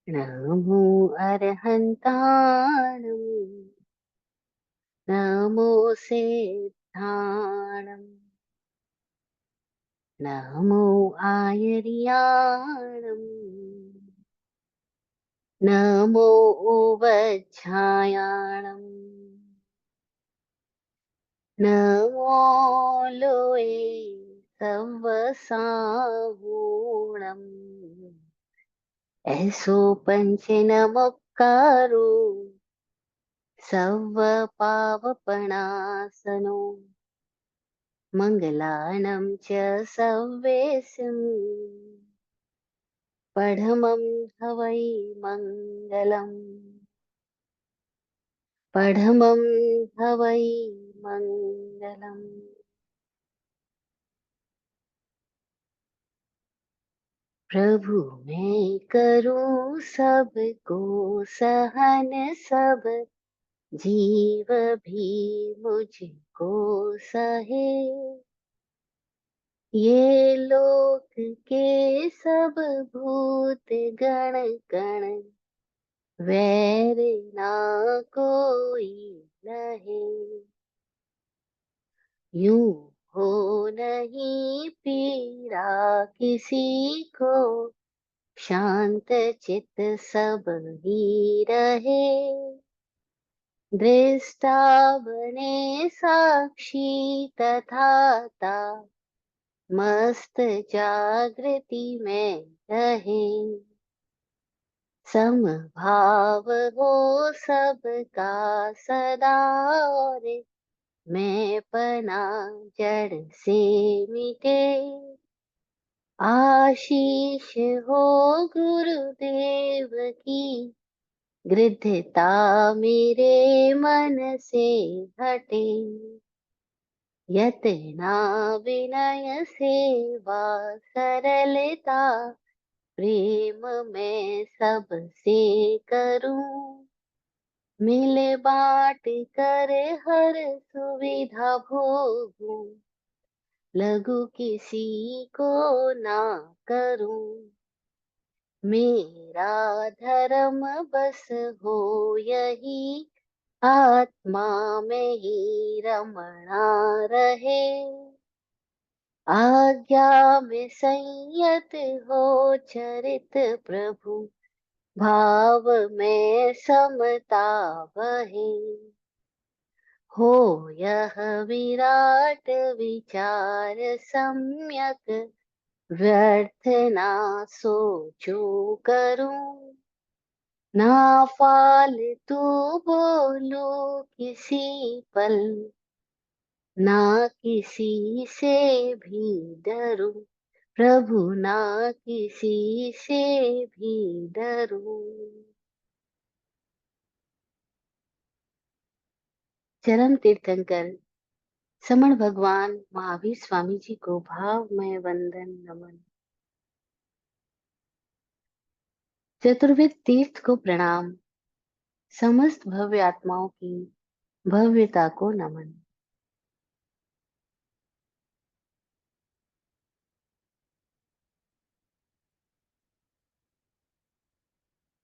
नमो अर्हन्ताणं नमो सिद्धाणं नमो आयर्याणं नमो वज्झायाणं नमो लोये सवसाहूणम् ऐसो पंच नमोक्कारो सव पावपणासनो मङ्गलानं च सव्येसिं पढमं हवै मङ्गलम् पढमं हवै मङ्गलम्। प्रभु मैं करूं सबको सहन, सब जीव भी मुझको सहे, ये लोक के सब भूत गण गण वैर ना कोई लहे। यूं हो नहीं पीड़ा किसी को, शांत चित सब ही रहे। दृष्टा बने साक्षी तथाता, मस्त जागृति में रहे। समभाव हो सबका सदा, और मैं पना जड़ से मिटे। आशीष हो गुरुदेव की, गृध्यता मेरे मन से हटे। यतना विनय सेवा सरलता, प्रेम में सबसे करूं। मिले बांट कर हर सुविधा भोगूं, लघु किसी को ना करूं। मेरा धर्म बस हो यही, आत्मा में ही रमणा रहे। आज्ञा में संयत हो चरित प्रभु, भाव में समता बहे। हो यह विराट विचार सम्यक, व्यर्थ ना सोचू करूं। ना फालतू बोलू किसी पल, ना किसी से भी डरूं। प्रभु ना किसी से भी डरूं। चरम तीर्थंकर समण भगवान महावीर स्वामी जी को भाव में वंदन नमन। चतुर्विध तीर्थ को प्रणाम, समस्त भव्य आत्माओं की भव्यता को नमन।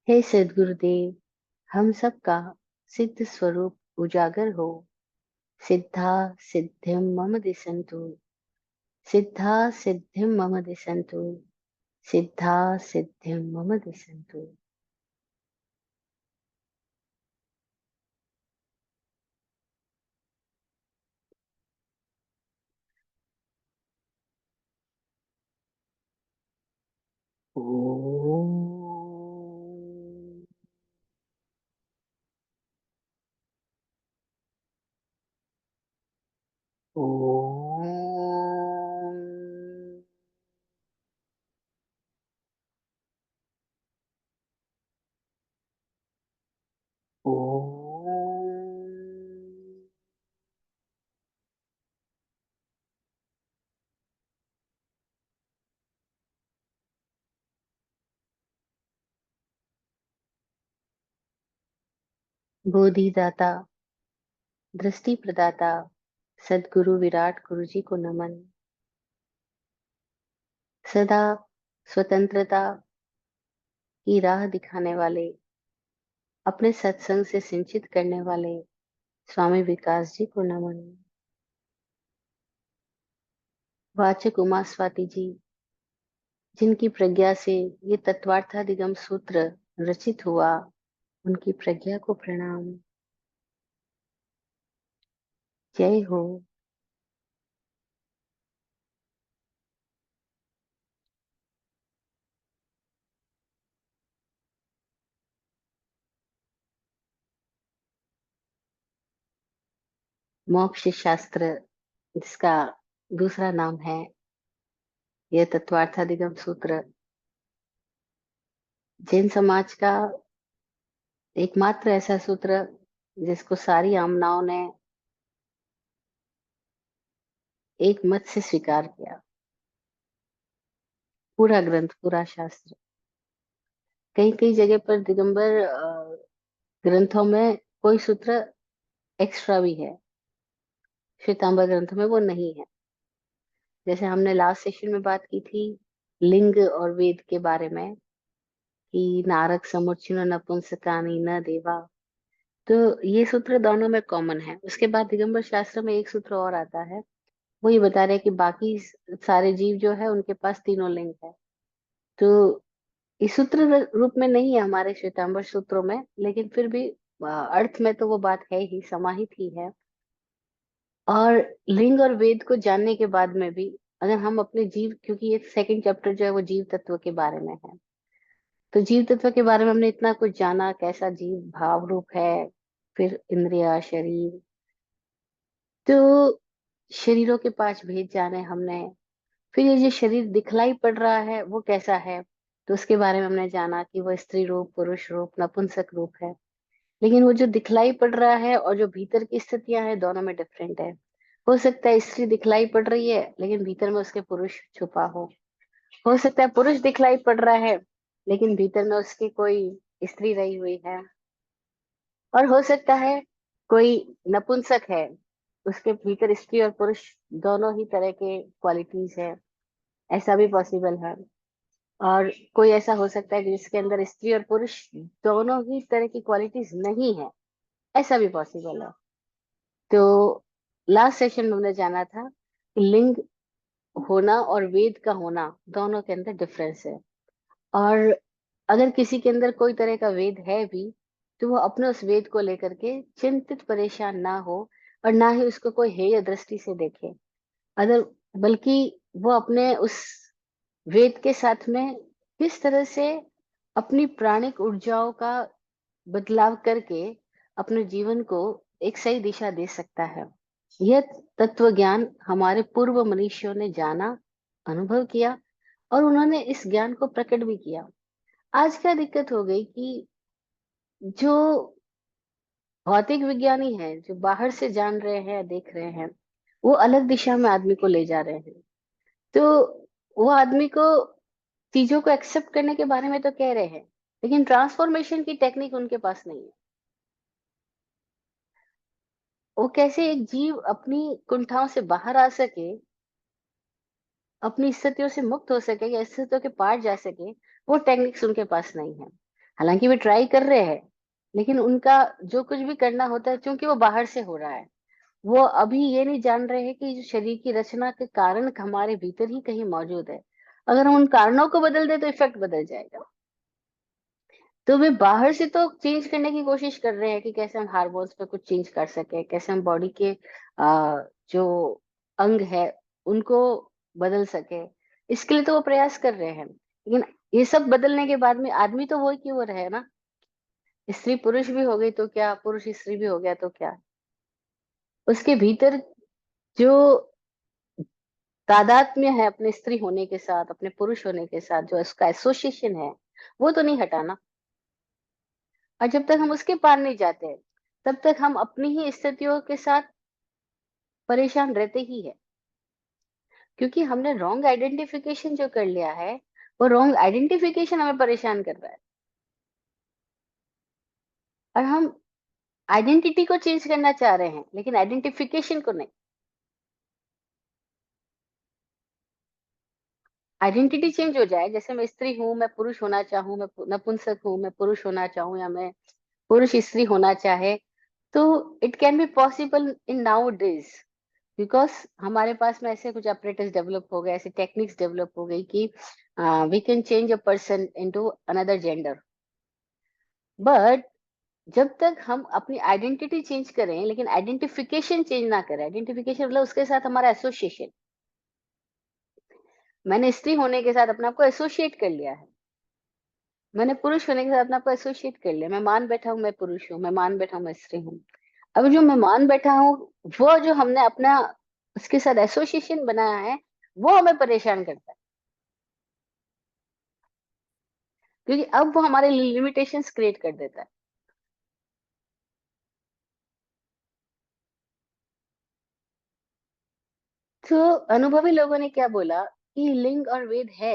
हे सद्गुरुदेव, हम सबका सिद्ध स्वरूप उजागर हो। सिद्धा सिद्धिं मम दिशन्तु, सिद्धा सिद्धिं मम दिशन्तु, सिद्धा सिद्धिं मम दिशन्तु। ओम ओम ओम। बोधिदाता, दृष्टि प्रदाता सद्गुरु विराट गुरु जी को नमन। सदा स्वतंत्रता की राह दिखाने वाले, अपने सत्संग से सिंचित करने वाले स्वामी विकास जी को नमन। वाचक उमा स्वाति जी, जिनकी प्रज्ञा से ये तत्वार्थादिगम सूत्र रचित हुआ, उनकी प्रज्ञा को प्रणाम। जय हो। मोक्ष शास्त्र, जिसका दूसरा नाम है यह तत्वार्थादिगम सूत्र, जैन समाज का एकमात्र ऐसा सूत्र जिसको सारी आमनाओं ने एक मत से स्वीकार किया। पूरा ग्रंथ, पूरा शास्त्र। कई कई जगह पर दिगंबर ग्रंथों में कोई सूत्र एक्स्ट्रा भी है, श्वेतांबर ग्रंथ में वो नहीं है। जैसे हमने लास्ट सेशन में बात की थी लिंग और वेद के बारे में कि नारक समुच्चनो नपुंसकानी न देवा, तो ये सूत्र दोनों में कॉमन है। उसके बाद दिगंबर शास्त्र में एक सूत्र और आता है, वो ये बता रहे हैं कि बाकी सारे जीव जो है उनके पास तीनों लिंग है। तो इस सूत्र रूप में नहीं है हमारे श्वेतांबर सूत्रों में, लेकिन फिर भी अर्थ में तो वो बात है ही, समाहित ही है। और लिंग और वेद को जानने के बाद में भी अगर हम अपने जीव, क्योंकि ये सेकंड चैप्टर जो है वो जीव तत्व के बारे में है, तो जीव तत्व के बारे में हमने इतना कुछ जाना, कैसा जीव भाव रूप है, फिर इंद्रिया, शरीर, तो शरीरों के पांच भेद जाने हमने। फिर ये जो शरीर दिखलाई पड़ रहा है वो कैसा है, तो उसके बारे में हमने जाना कि वो स्त्री रूप, पुरुष रूप, नपुंसक रूप है। लेकिन वो जो दिखलाई पड़ रहा है और जो भीतर की स्थितियां हैं दोनों में डिफरेंट है। हो सकता है स्त्री दिखलाई पड़ रही है लेकिन भीतर में उसके पुरुष छुपा हो सकता है पुरुष दिखलाई पड़ रहा है लेकिन भीतर में उसकी कोई स्त्री रही हुई है। और हो सकता है कोई नपुंसक है, उसके भीतर स्त्री और पुरुष दोनों ही तरह के क्वालिटीज है, ऐसा भी पॉसिबल है। और कोई ऐसा हो सकता है कि जिसके अंदर स्त्री और पुरुष दोनों ही तरह की क्वालिटीज नहीं है, ऐसा भी पॉसिबल है। तो लास्ट सेशन में हमने जाना था कि लिंग होना और वेद का होना दोनों के अंदर डिफरेंस है। और अगर किसी के अंदर कोई तरह का वेद है भी, तो वो अपने उस वेद को लेकर के चिंतित परेशान ना हो, और ना ही उसको कोई हेय दृष्टि से देखे। अगर बल्कि वो अपने उस वेद के साथ में किस तरह से अपनी प्राणिक ऊर्जाओं का बदलाव करके अपने जीवन को एक सही दिशा दे सकता है। यह तत्व ज्ञान हमारे पूर्व मनीषियों ने जाना, अनुभव किया, और उन्होंने इस ज्ञान को प्रकट भी किया। आज क्या दिक्कत हो गई कि जो भौतिक विज्ञानी हैं, जो बाहर से जान रहे हैं, देख रहे हैं, वो अलग दिशा में आदमी को ले जा रहे हैं। तो वो आदमी को चीजों को एक्सेप्ट करने के बारे में तो कह रहे हैं, लेकिन ट्रांसफॉर्मेशन की टेक्निक उनके पास नहीं है। वो कैसे एक जीव अपनी कुंठाओं से बाहर आ सके, अपनी स्थितियों से मुक्त हो सके या स्थितियों के पार जा सके, वो टेक्निक्स उनके पास नहीं है। हालांकि वे ट्राई कर रहे हैं, लेकिन उनका जो कुछ भी करना होता है, क्योंकि वो बाहर से हो रहा है, वो अभी ये नहीं जान रहे हैं कि जो शरीर की रचना के कारण हमारे भीतर ही कहीं मौजूद है। अगर हम उन कारणों को बदल दे तो इफेक्ट बदल जाएगा। तो वे बाहर से तो चेंज करने की कोशिश कर रहे हैं कि कैसे हम हार्मोन्स पे कुछ चेंज कर सके, कैसे हम बॉडी के जो अंग है उनको बदल सके। इसके लिए तो वो प्रयास कर रहे हैं, लेकिन ये सब बदलने के बाद में आदमी तो वही की वो रहे ना। स्त्री पुरुष भी हो गई तो क्या, पुरुष स्त्री भी हो गया तो क्या, उसके भीतर जो तादात्म्य है अपने स्त्री होने के साथ, अपने पुरुष होने के साथ, जो उसका एसोसिएशन है, वो तो नहीं हटाना। और जब तक हम उसके पार नहीं जाते, तब तक हम अपनी ही स्थितियों के साथ परेशान रहते ही है। क्योंकि हमने रॉन्ग आइडेंटिफिकेशन जो कर लिया है, वो रॉन्ग आइडेंटिफिकेशन हमें परेशान कर रहा है। और हम आइडेंटिटी को चेंज करना चाह रहे हैं लेकिन आइडेंटिफिकेशन को नहीं। आइडेंटिटी चेंज हो जाए, जैसे मैं स्त्री हूँ, मैं पुरुष होना चाहूँ, मैं नपुंसक हूँ, मैं पुरुष होना चाहूँ, या मैं पुरुष स्त्री होना चाहे, तो it can be possible in now days, because हमारे पास में ऐसे कुछ ऑपरेटर्स डेवलप हो गए, ऐसी टेक्निक्स डेवलप हो गई कि we can change a person into another gender. But जब तक हम अपनी आइडेंटिटी चेंज करें लेकिन आइडेंटिफिकेशन चेंज ना करें, आइडेंटिफिकेशन मतलब उसके साथ हमारा एसोसिएशन, मैंने स्त्री होने के साथ अपने आप को एसोसिएट कर लिया है, मैंने पुरुष होने के साथ अपने आप को एसोसिएट कर लिया, मैं मान बैठा हूँ मैं पुरुष हूँ, मैं मान बैठा हूँ मैं स्त्री हूँ। अब जो मैं मान बैठा हूँ, वो जो हमने अपना उसके साथ एसोसिएशन बनाया है, वो हमें परेशान करता है, क्योंकि अब वो हमारे लिमिटेशंस क्रिएट कर देता है। तो अनुभवी लोगों ने क्या बोला कि लिंग और वेद है,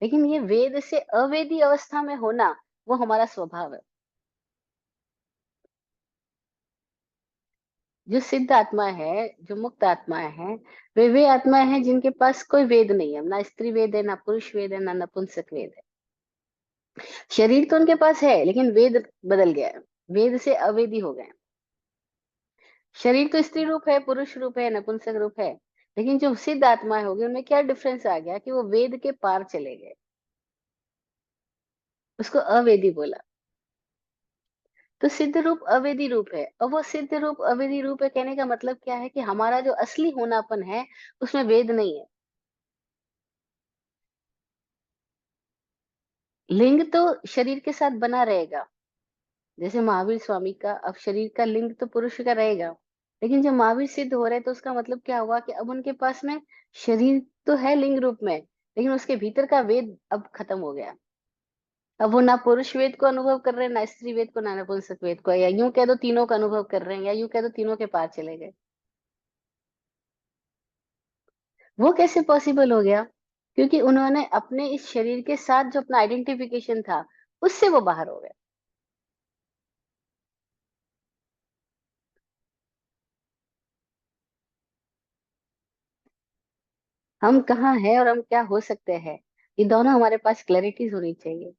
लेकिन ये वेद से अवेदी अवस्था में होना वो हमारा स्वभाव है। जो सिद्ध आत्मा है, जो मुक्त आत्मा है, वे आत्माएं हैं जिनके पास कोई वेद नहीं है, ना स्त्री वेद है, ना पुरुष वेद है, ना नपुंसक वेद है। शरीर तो उनके पास है लेकिन वेद बदल गया है, वेद से अवेदी हो गए। शरीर तो स्त्री रूप है, पुरुष रूप है, नपुंसक रूप है, लेकिन जो सिद्ध आत्माएं होगी उनमें क्या डिफरेंस आ गया कि वो वेद के पार चले गए, उसको अवेदी बोला। तो सिद्ध रूप अवेदी रूप है, और वो सिद्ध रूप अवेदी रूप है कहने का मतलब क्या है कि हमारा जो असली होनापन है उसमें वेद नहीं है। लिंग तो शरीर के साथ बना रहेगा, जैसे महावीर स्वामी का अब शरीर का लिंग तो पुरुष का रहेगा, लेकिन जब महावीर सिद्ध हो रहे तो उसका मतलब क्या हुआ कि अब उनके पास में शरीर तो है लिंग रूप में, लेकिन उसके भीतर का वेद अब खत्म हो गया। अब वो ना पुरुष वेद को अनुभव कर रहे हैं, ना स्त्री वेद को, ना नपुंसक वेद को, या यूं कह दो तीनों का अनुभव कर रहे हैं, या यूं कह दो तीनों के पार चले गए। वो कैसे पॉसिबल हो गया? क्योंकि उन्होंने अपने इस शरीर के साथ जो अपना आइडेंटिफिकेशन था उससे वो बाहर हो गए। हम कहाँ हैं और हम क्या हो सकते हैं, ये दोनों हमारे पास क्लैरिटीज होनी चाहिए।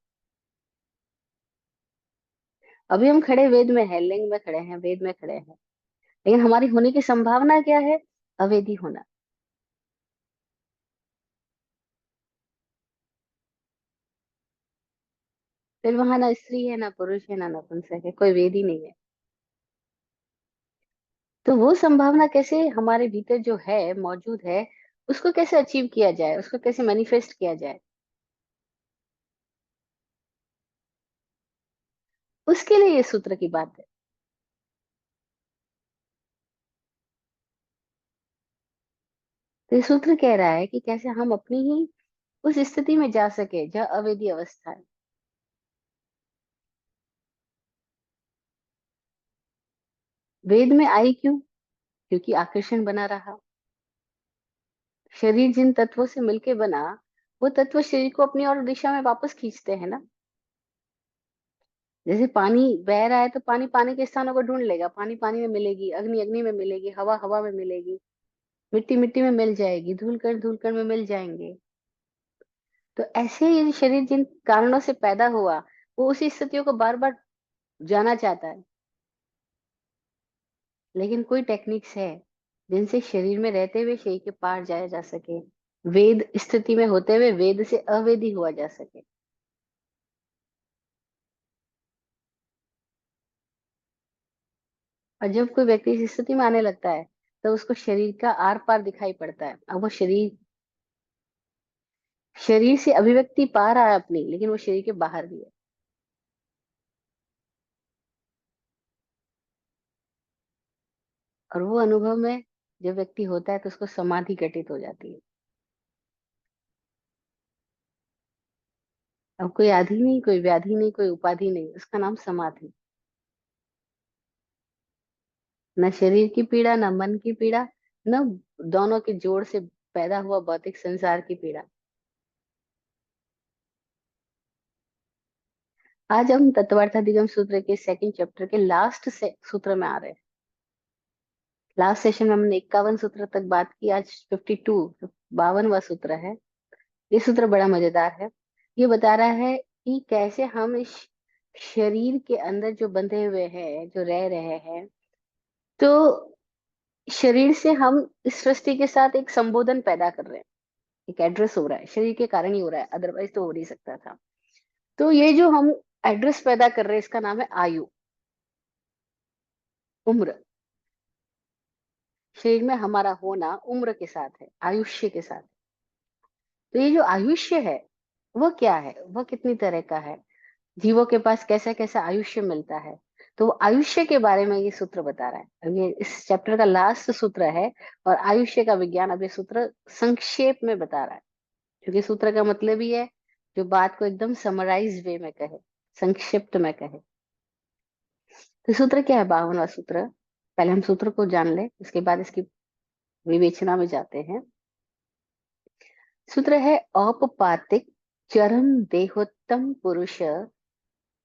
अभी हम खड़े वेद में है, लिंग में खड़े हैं, वेद में खड़े हैं, लेकिन हमारी होने की संभावना क्या है? अवेदी होना। फिर वहां ना स्त्री है, ना पुरुष है, ना नपुंसक है, कोई वेद ही नहीं है। तो वो संभावना कैसे हमारे भीतर जो है मौजूद है, उसको कैसे अचीव किया जाए, उसको कैसे मैनिफेस्ट किया जाए? उसके लिए ये सूत्र की बात है। तो ये सूत्र कह रहा है कि कैसे हम अपनी ही उस स्थिति में जा सके जहाँ अवेदी अवस्था है। वेद में आई क्यों? क्योंकि आकर्षण बना रहा। शरीर जिन तत्वों से मिलके बना, वो तत्व शरीर को अपनी और दिशा में वापस खींचते हैं ना। जैसे पानी बह रहा है तो पानी पानी के स्थानों को ढूंढ लेगा, पानी पानी में मिलेगी, अग्नि अग्नि में मिलेगी, हवा हवा में मिलेगी, मिट्टी मिट्टी में मिल जाएगी, धूल कण में मिल जाएंगे। तो ऐसे ही शरीर जिन कारणों से पैदा हुआ, वो उसी स्थितियों को बार बार जाना चाहता है, लेकिन कोई टेक्निक्स है जिनसे शरीर में रहते हुए शरीर के पार जाया जा सके, वेद स्थिति में होते हुए वेद से अवेदी हुआ जा सके। और जब कोई व्यक्ति इस स्थिति में आने लगता है तो उसको शरीर का आर पार दिखाई पड़ता है। अब वो शरीर शरीर से अभिव्यक्ति पा रहा है अपनी, लेकिन वो शरीर के बाहर भी है। और वो अनुभव में जब व्यक्ति होता है तो उसको समाधि घटित हो जाती है। अब कोई आदि नहीं, कोई व्याधि नहीं, कोई उपाधि नहीं, उसका नाम समाधि। न शरीर की पीड़ा, न मन की पीड़ा, न दोनों के जोड़ से पैदा हुआ भौतिक संसार की पीड़ा। आज हम तत्वार्थाधिगम सूत्र के सेकंड चैप्टर के लास्ट से सूत्र में आ रहे हैं। लास्ट सेशन में हमने 51 सूत्र तक बात की, आज 52 52वां सूत्र है। ये सूत्र बड़ा मजेदार है। ये बता रहा है कि कैसे हम इस शरीर के अंदर जो बंधे हुए हैं, जो रह रहे हैं, तो शरीर से हम इस सृष्टि के साथ एक संबोधन पैदा कर रहे हैं। एक एड्रेस हो रहा है, शरीर के कारण ही हो रहा है, अदरवाइज तो हो नहीं सकता था। तो ये जो हम एड्रेस पैदा कर रहे हैं, इसका नाम है आयु, उम्र। शरीर में हमारा होना उम्र के साथ है, आयुष्य के साथ। तो ये जो आयुष्य है, वह क्या है, वह कितनी तरह का है, जीवों के पास कैसा कैसा आयुष्य मिलता है, तो वो आयुष्य के बारे में ये सूत्र बता रहा है। अब ये इस चैप्टर का लास्ट सूत्र है, और आयुष्य का विज्ञान अब ये सूत्र संक्षेप में बता रहा है, क्योंकि सूत्र का मतलब ही है जो बात को एकदम समराइज वे में कहे, संक्षिप्त में कहे। तो सूत्र क्या है, 52वां सूत्र। पहले हम सूत्र को जान ले, उसके बाद इसकी विवेचना में जाते हैं। सूत्र है, औपपातिक चरम देहोत्तम पुरुष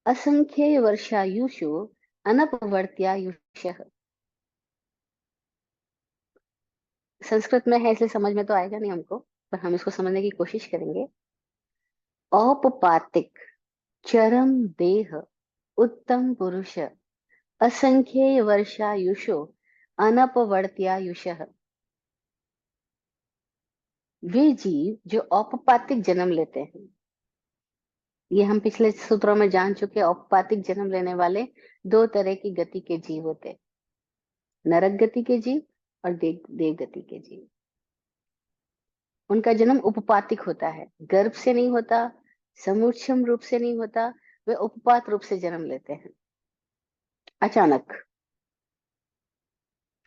असंख्य वर्षायुषु अनपवर्त्यायुषः। संस्कृत में है इसलिए समझ में तो आएगा नहीं हमको, पर हम इसको समझने की कोशिश करेंगे। औपपातिक चरम देह उत्तम पुरुष असंख्य वर्षायुषो अनपवर्त्यायुषः। वे जीव जो औपपातिक जन्म लेते हैं, ये हम पिछले सूत्रों में जान चुके हैं, औपपातिक जन्म लेने वाले दो तरह की गति के जीव होते हैं, नरक गति के जीव और देव गति के जीव। उनका जन्म उपपातिक होता है, गर्भ से नहीं होता, समुच्छम रूप से नहीं होता, वे उपपात रूप से जन्म लेते हैं। अचानक,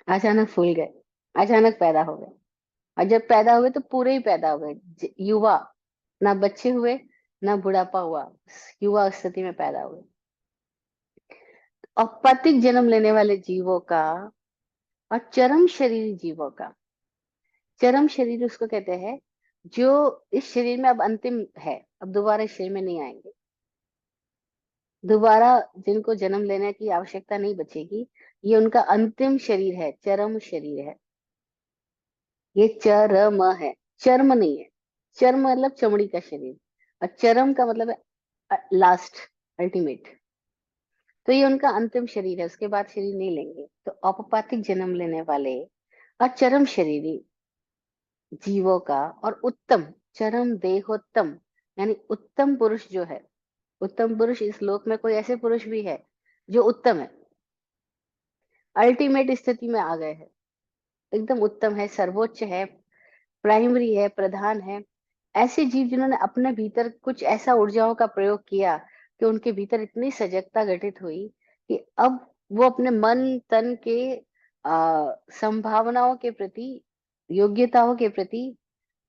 अचानक फूल गए, अचानक पैदा हो गए, और जब पैदा हुए तो पूरे ही पैदा हो गए, युवा, ना बच्चे हुए ना बुढ़ापा हुआ, युवा स्थिति में पैदा हुए। औपपातिक जन्म लेने वाले जीवों का और चरम शरीर जीवों का, चरम शरीर उसको कहते हैं जो इस शरीर में अब अंतिम है, अब दोबारा इस शरीर में नहीं आएंगे, दोबारा जिनको जन्म लेने की आवश्यकता नहीं बचेगी, ये उनका अंतिम शरीर है, चरम शरीर है। ये चरम है, चर्म नहीं है। चर्म मतलब चमड़ी का शरीर, और चरम का मतलब है लास्ट, अल्टीमेट। तो ये उनका अंतिम शरीर है, उसके बाद शरीर नहीं लेंगे। तो औपपातिक जन्म लेने वाले और चरम शरीरी जीवों का, और उत्तम चरम देहोत्तम, यानी उत्तम पुरुष जो है, उत्तम पुरुष इस लोक में कोई ऐसे पुरुष भी है जो उत्तम है, अल्टीमेट स्थिति में आ गए हैं, एकदम उत्तम है, सर्वोच्च है, प्राइमरी है, प्रधान है। ऐसे जीव जिन्होंने अपने भीतर कुछ ऐसा ऊर्जाओं का प्रयोग किया कि उनके भीतर इतनी सजगता घटित हुई कि अब वो अपने मन तन के संभावनाओं के प्रति, योग्यताओं के प्रति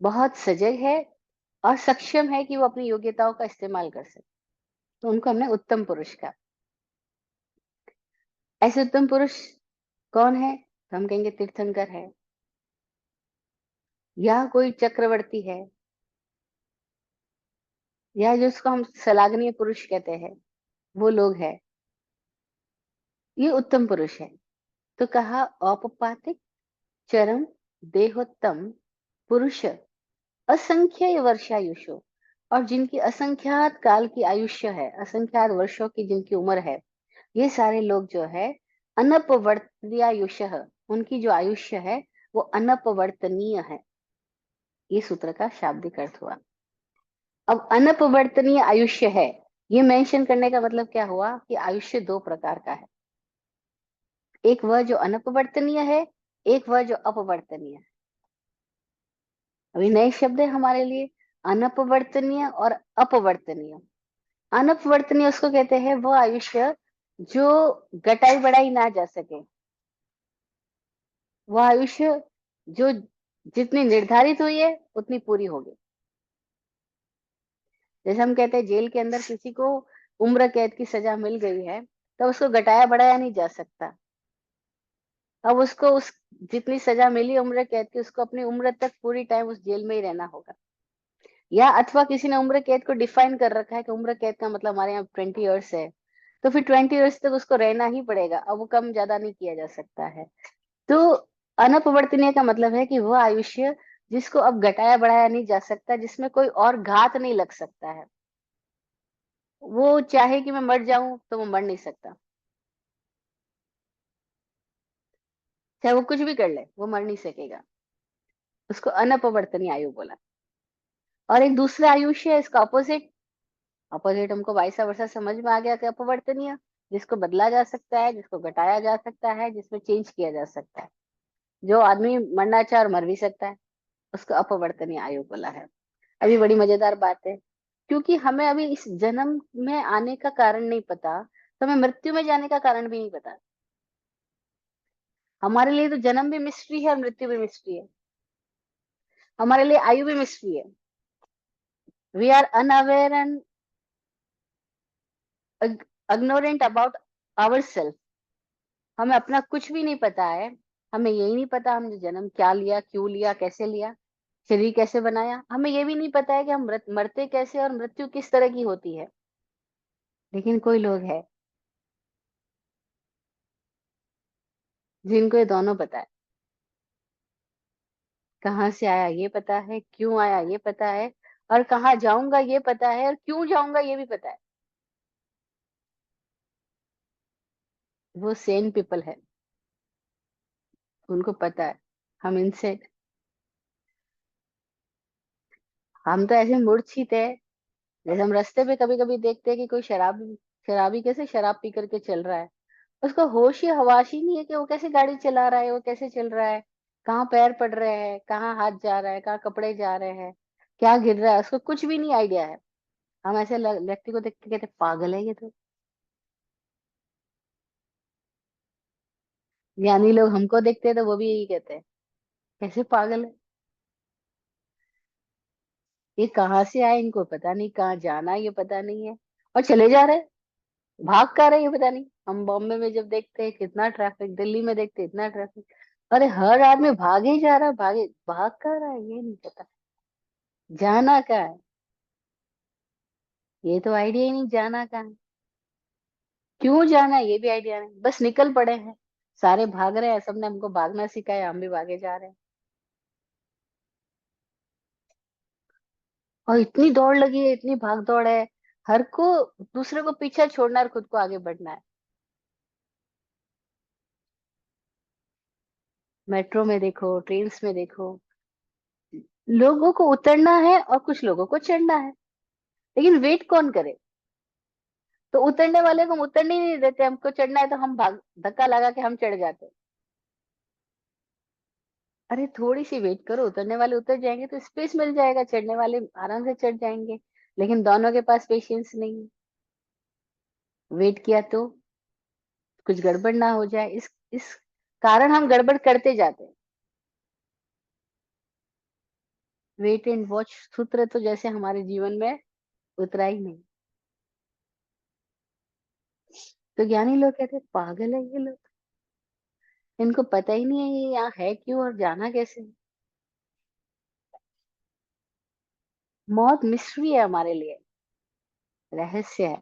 बहुत सजग है, और सक्षम है कि वो अपनी योग्यताओं का इस्तेमाल कर सके। तो उनको हमने उत्तम पुरुष कहा। ऐसे उत्तम पुरुष कौन है, तो हम कहेंगे तीर्थंकर है, या कोई चक्रवर्ती है, या जो उसको हम सलागनीय पुरुष कहते हैं, वो लोग हैं, ये उत्तम पुरुष है। तो कहा, औपपातिक चरम देहोत्तम पुरुष असंख्य वर्षायुषो, और जिनकी असंख्यात काल की आयुष्य है, असंख्यात वर्षों की जिनकी उम्र है, ये सारे लोग जो है अनपवर्त्यायुष, उनकी जो आयुष्य है वो अनपवर्तनीय है। ये सूत्र का शाब्दिक अर्थ हुआ। अब अनपवर्तनीय आयुष्य है, ये मेंशन करने का मतलब क्या हुआ कि आयुष्य दो प्रकार का है, एक वह जो अनपवर्तनीय है, एक वह जो अपवर्तनीय है। अभी नए शब्द है हमारे लिए, अनपवर्तनीय और अपवर्तनीय। अनपवर्तनीय उसको कहते हैं वो आयुष्य जो घटाई बढ़ाई ना जा सके, वो आयुष्य जो जितनी निर्धारित हुई है उतनी पूरी होगी। जैसे हम कहते हैं जेल के अंदर किसी को उम्र कैद की सजा मिल गई है, तो उसको घटाया बढ़ाया नहीं जा सकता। अब उसको उस जितनी सजा मिली उम्र कैद की, उसको अपनी उम्र तक पूरी टाइम उस जेल में ही रहना होगा। या अथवा किसी ने उम्र कैद को डिफाइन कर रखा है कि उम्र कैद का मतलब हमारे यहाँ 20 ईयर्स है, तो फिर 20 ईयर्स तक उसको रहना ही पड़ेगा, अब वो कम ज्यादा नहीं किया जा सकता है। तो अनपवर्तनीय का मतलब है कि वह आयुष्य जिसको अब घटाया बढ़ाया नहीं जा सकता, जिसमें कोई और घात नहीं लग सकता है। वो चाहे कि मैं मर जाऊं तो वो मर नहीं सकता, चाहे वो कुछ भी कर ले वो मर नहीं सकेगा। उसको अनपवर्तनीय आयु बोला। और एक दूसरा आयुष्य है इसका ऑपोजिट। ऑपोजिट हमको वाइसा वर्षा समझ में आ गया कि अपवर्तनीय, जिसको बदला जा सकता है, जिसको घटाया जा सकता है, जिसमें चेंज किया जा सकता है। जो आदमी मरना चाहे और मर भी सकता है, उसको अपवर्तनीय आयु बोला है। अभी बड़ी मजेदार बात है, क्योंकि हमें अभी इस जन्म में आने का कारण नहीं पता, तो हमें मृत्यु में जाने का कारण भी नहीं पता। हमारे लिए तो जन्म भी मिस्ट्री है और मृत्यु भी मिस्ट्री है। हमारे लिए आयु भी मिस्ट्री है। We are unaware and ignorant about our self. हमें अपना कुछ भी नहीं पता है। हमें यही नहीं पता हमने जन्म क्या लिया, क्यों लिया, कैसे लिया, शरीर कैसे बनाया। हमें ये भी नहीं पता है कि हम मरते कैसे और मृत्यु किस तरह की होती है। लेकिन कोई लोग हैं जिनको ये दोनों पता है। कहाँ से आया ये पता है, क्यों आया ये पता है, और कहाँ जाऊंगा ये पता है, और क्यों जाऊंगा ये भी पता है। वो सेन पीपल है, उनको पता है। हम इनसे, हम तो ऐसे मूर्छित है। जैसे हम रास्ते पे कभी कभी देखते हैं कि कोई शराबी कैसे शराब पी करके चल रहा है। उसको होश या हवास ही नहीं है कि वो कैसे गाड़ी चला रहा है, वो कैसे चल रहा है, कहाँ पैर पड़ रहे हैं, कहाँ हाथ जा रहा है, कहाँ कपड़े जा रहे हैं, क्या गिर रहा है, उसको कुछ भी नहीं आइडिया है। हम ऐसे व्यक्ति को देख के कहते पागल है ये तो। ज्ञानी लोग हमको देखते हैं तो वो भी यही कहते हैं, कैसे पागल है। ये कहाँ से आए इनको पता नहीं, कहाँ जाना है ये पता नहीं है, और चले जा रहे हैं। भाग का रहे ये पता नहीं। हम बॉम्बे में जब देखते हैं कितना ट्रैफिक, दिल्ली में देखते हैं इतना ट्रैफिक, अरे हर आदमी भागे ही जा रहा है, भागे भाग का रहा है ये नहीं पता, जाना क्या है ये तो आइडिया ही नहीं, जाना कहाँ है, क्यों जाना है ये भी आइडिया नहीं, बस निकल पड़े हैं। सारे भाग रहे हैं, सबने हमको भागना सिखाया, हम भी भागे जा रहे हैं। और इतनी दौड़ लगी है, इतनी भाग दौड़ है, हर को दूसरे को पीछे छोड़ना और खुद को आगे बढ़ना है। मेट्रो में देखो, ट्रेन्स में देखो, लोगों को उतरना है और कुछ लोगों को चढ़ना है, लेकिन वेट कौन करे। तो उतरने वाले को हम उतरने ही नहीं देते, हमको चढ़ना है तो हम भाग धक्का लगा के हम चढ़ जाते हैं। अरे थोड़ी सी वेट करो, उतरने वाले उतर जाएंगे तो स्पेस मिल जाएगा, चढ़ने वाले आराम से चढ़ जाएंगे। लेकिन दोनों के पास पेशेंस नहीं है। वेट किया तो कुछ गड़बड़ ना हो जाए, इस कारण हम गड़बड़ करते जाते हैं। वेट एंड वॉच सूत्र तो जैसे हमारे जीवन में उतरा ही नहीं। तो ज्ञानी लोग कहते हैं पागल है ये लोग, इनको पता ही नहीं है ये यहाँ है क्यों और जाना कैसे है। मौत मिस्ट्री है हमारे लिए, रहस्य है।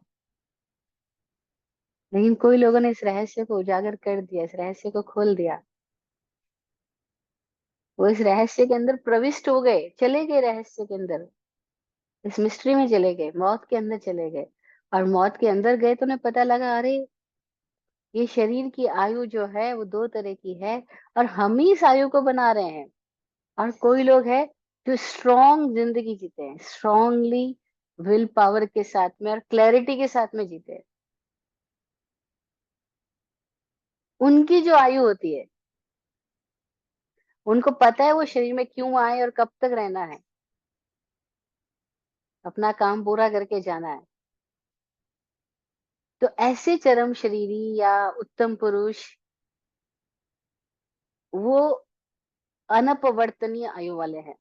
लेकिन कोई लोगों ने इस रहस्य को उजागर कर दिया, इस रहस्य को खोल दिया। वो इस रहस्य के अंदर प्रविष्ट हो गए, चले गए रहस्य के अंदर, इस मिस्ट्री में चले गए, मौत के अंदर चले गए। और मौत के अंदर गए तो उन्हें पता लगा, अरे ये शरीर की आयु जो है वो दो तरह की है, और हम ही इस आयु को बना रहे हैं। और कोई लोग हैं जो स्ट्रॉन्ग जिंदगी जीते हैं, स्ट्रांगली विल पावर के साथ में और क्लैरिटी के साथ में जीते हैं। उनकी जो आयु होती है, उनको पता है वो शरीर में क्यों आए और कब तक रहना है, अपना काम पूरा करके जाना है। तो ऐसे चरम शरीरी या उत्तम पुरुष, वो अनपवर्तनीय आयु वाले हैं,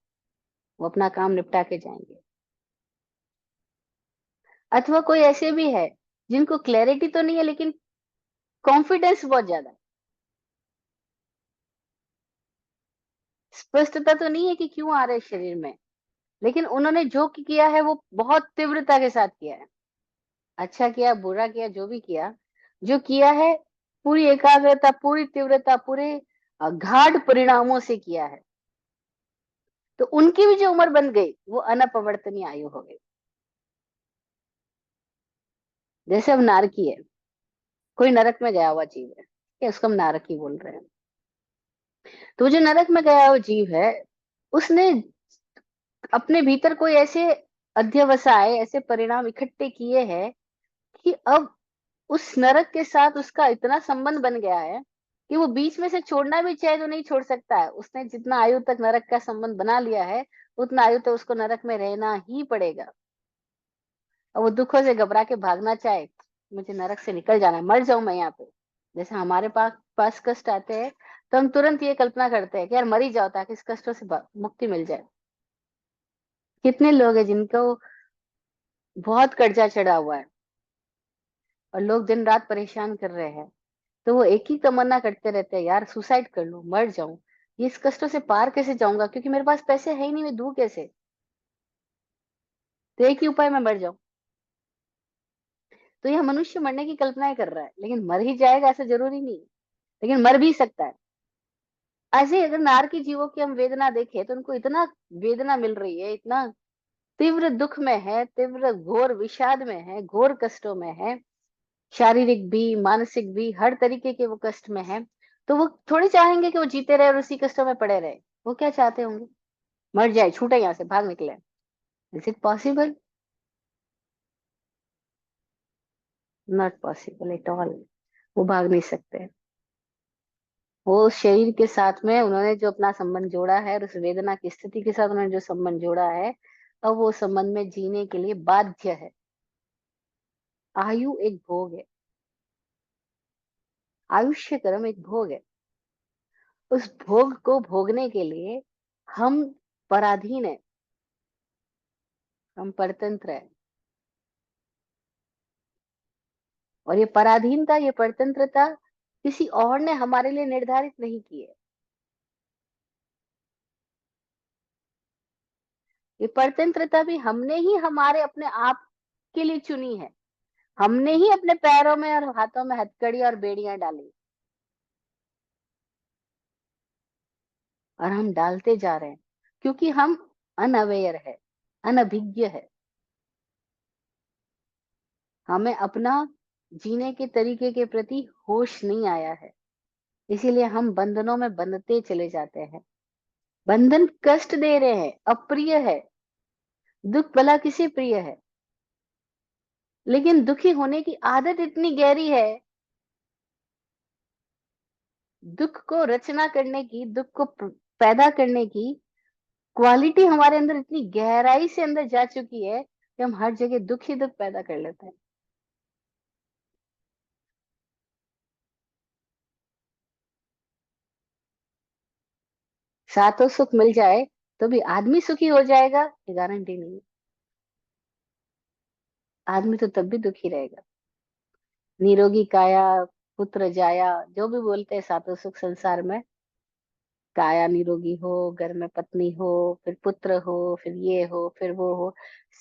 वो अपना काम निपटा के जाएंगे। अथवा कोई ऐसे भी है जिनको क्लैरिटी तो नहीं है, लेकिन कॉन्फिडेंस बहुत ज्यादा है। स्पष्टता तो नहीं है कि क्यों आ रहे हैं शरीर में, लेकिन उन्होंने जो किया है वो बहुत तीव्रता के साथ किया है। अच्छा किया बुरा किया जो भी किया, जो किया है पूरी एकाग्रता, पूरी तीव्रता, पूरे गाढ़ परिणामों से किया है। तो उनकी भी जो उम्र बन गई वो अनपवर्तनीय आयु हो गई। जैसे अब नारकी है, कोई नरक में गया हुआ जीव है, क्या उसको हम नारकी बोल रहे हैं। तो जो नरक में गया हुआ जीव है, उसने अपने भीतर कोई ऐसे अध्यवसाय, ऐसे परिणाम इकट्ठे किए हैं कि अब उस नरक के साथ उसका इतना संबंध बन गया है कि वो बीच में से छोड़ना भी चाहे तो नहीं छोड़ सकता है। उसने जितना आयु तक नरक का संबंध बना लिया है, उतना आयु तक उसको नरक में रहना ही पड़ेगा। और वो दुखों से घबरा के भागना चाहे, मुझे नरक से निकल जाना है, मर जाऊं मैं यहाँ पे। जैसे हमारे पास पास कष्ट आते हैं, तो हम तुरंत ये कल्पना करते हैं कि यार मर ही जाओ ताकि इस कष्टों से मुक्ति मिल जाए। कितने लोग हैं जिनको बहुत कर्जा चढ़ा हुआ है और लोग दिन रात परेशान कर रहे हैं, तो वो एक ही तमन्ना करते रहते हैं, यार सुसाइड कर लूं, मर जाऊं, ये इस कष्टों से पार कैसे जाऊंगा, क्योंकि मेरे पास पैसे है ही नहीं, मैं दूं कैसे। तो एक ही उपाय, मैं मर जाऊं। तो यह मनुष्य मरने की कल्पनाएं कर रहा है, लेकिन मर ही जाएगा ऐसा जरूरी नहीं, लेकिन मर भी सकता है। ऐसे ही अगर नारकी जीवों की हम वेदना देखें, तो उनको इतना वेदना मिल रही है, इतना तीव्र दुख में है, तीव्र घोर विषाद में है, घोर कष्टों में है, शारीरिक भी मानसिक भी हर तरीके के वो कष्ट में है। तो वो थोड़ी चाहेंगे कि वो जीते रहे और उसी कष्टों में पड़े रहे। वो क्या चाहते होंगे, मर जाए, छूटे यहाँ से, भाग निकले। Is it possible? Not possible at all. वो भाग नहीं सकते। वो उस शरीर के साथ में उन्होंने जो अपना संबंध जोड़ा है, और उस वेदना की स्थिति के साथ उन्होंने जो संबंध जोड़ा है, अब वो संबंध में जीने के लिए बाध्य है। आयु एक भोग है, आयुष्य कर्म एक भोग है। उस भोग को भोगने के लिए हम पराधीन है, हम परतंत्र है। और ये पराधीनता, ये परतंत्रता किसी और ने हमारे लिए निर्धारित नहीं की है। ये परतंत्रता भी हमने ही हमारे अपने आप के लिए चुनी है। हमने ही अपने पैरों में और हाथों में हथकड़ी और बेड़ियां डाली, और हम डालते जा रहे हैं क्योंकि हम अनअवेयर है, अनभिज्ञ है। हमें अपना जीने के तरीके के प्रति होश नहीं आया है, इसीलिए हम बंधनों में बंधते चले जाते हैं। बंधन कष्ट दे रहे हैं, अप्रिय है। दुख भला किसे प्रिय है, लेकिन दुखी होने की आदत इतनी गहरी है। दुख को रचना करने की, दुख को पैदा करने की क्वालिटी हमारे अंदर इतनी गहराई से अंदर जा चुकी है कि हम हर जगह दुख ही दुख पैदा कर लेते हैं। सातों सुख मिल जाए तो भी आदमी सुखी हो जाएगा, ये गारंटी नहीं है। आदमी तो तब भी दुखी रहेगा। निरोगी काया, पुत्र जाया, जो भी बोलते हैं सातों सुख संसार में, काया निरोगी हो, घर में पत्नी हो, फिर पुत्र हो, फिर ये हो, फिर वो हो,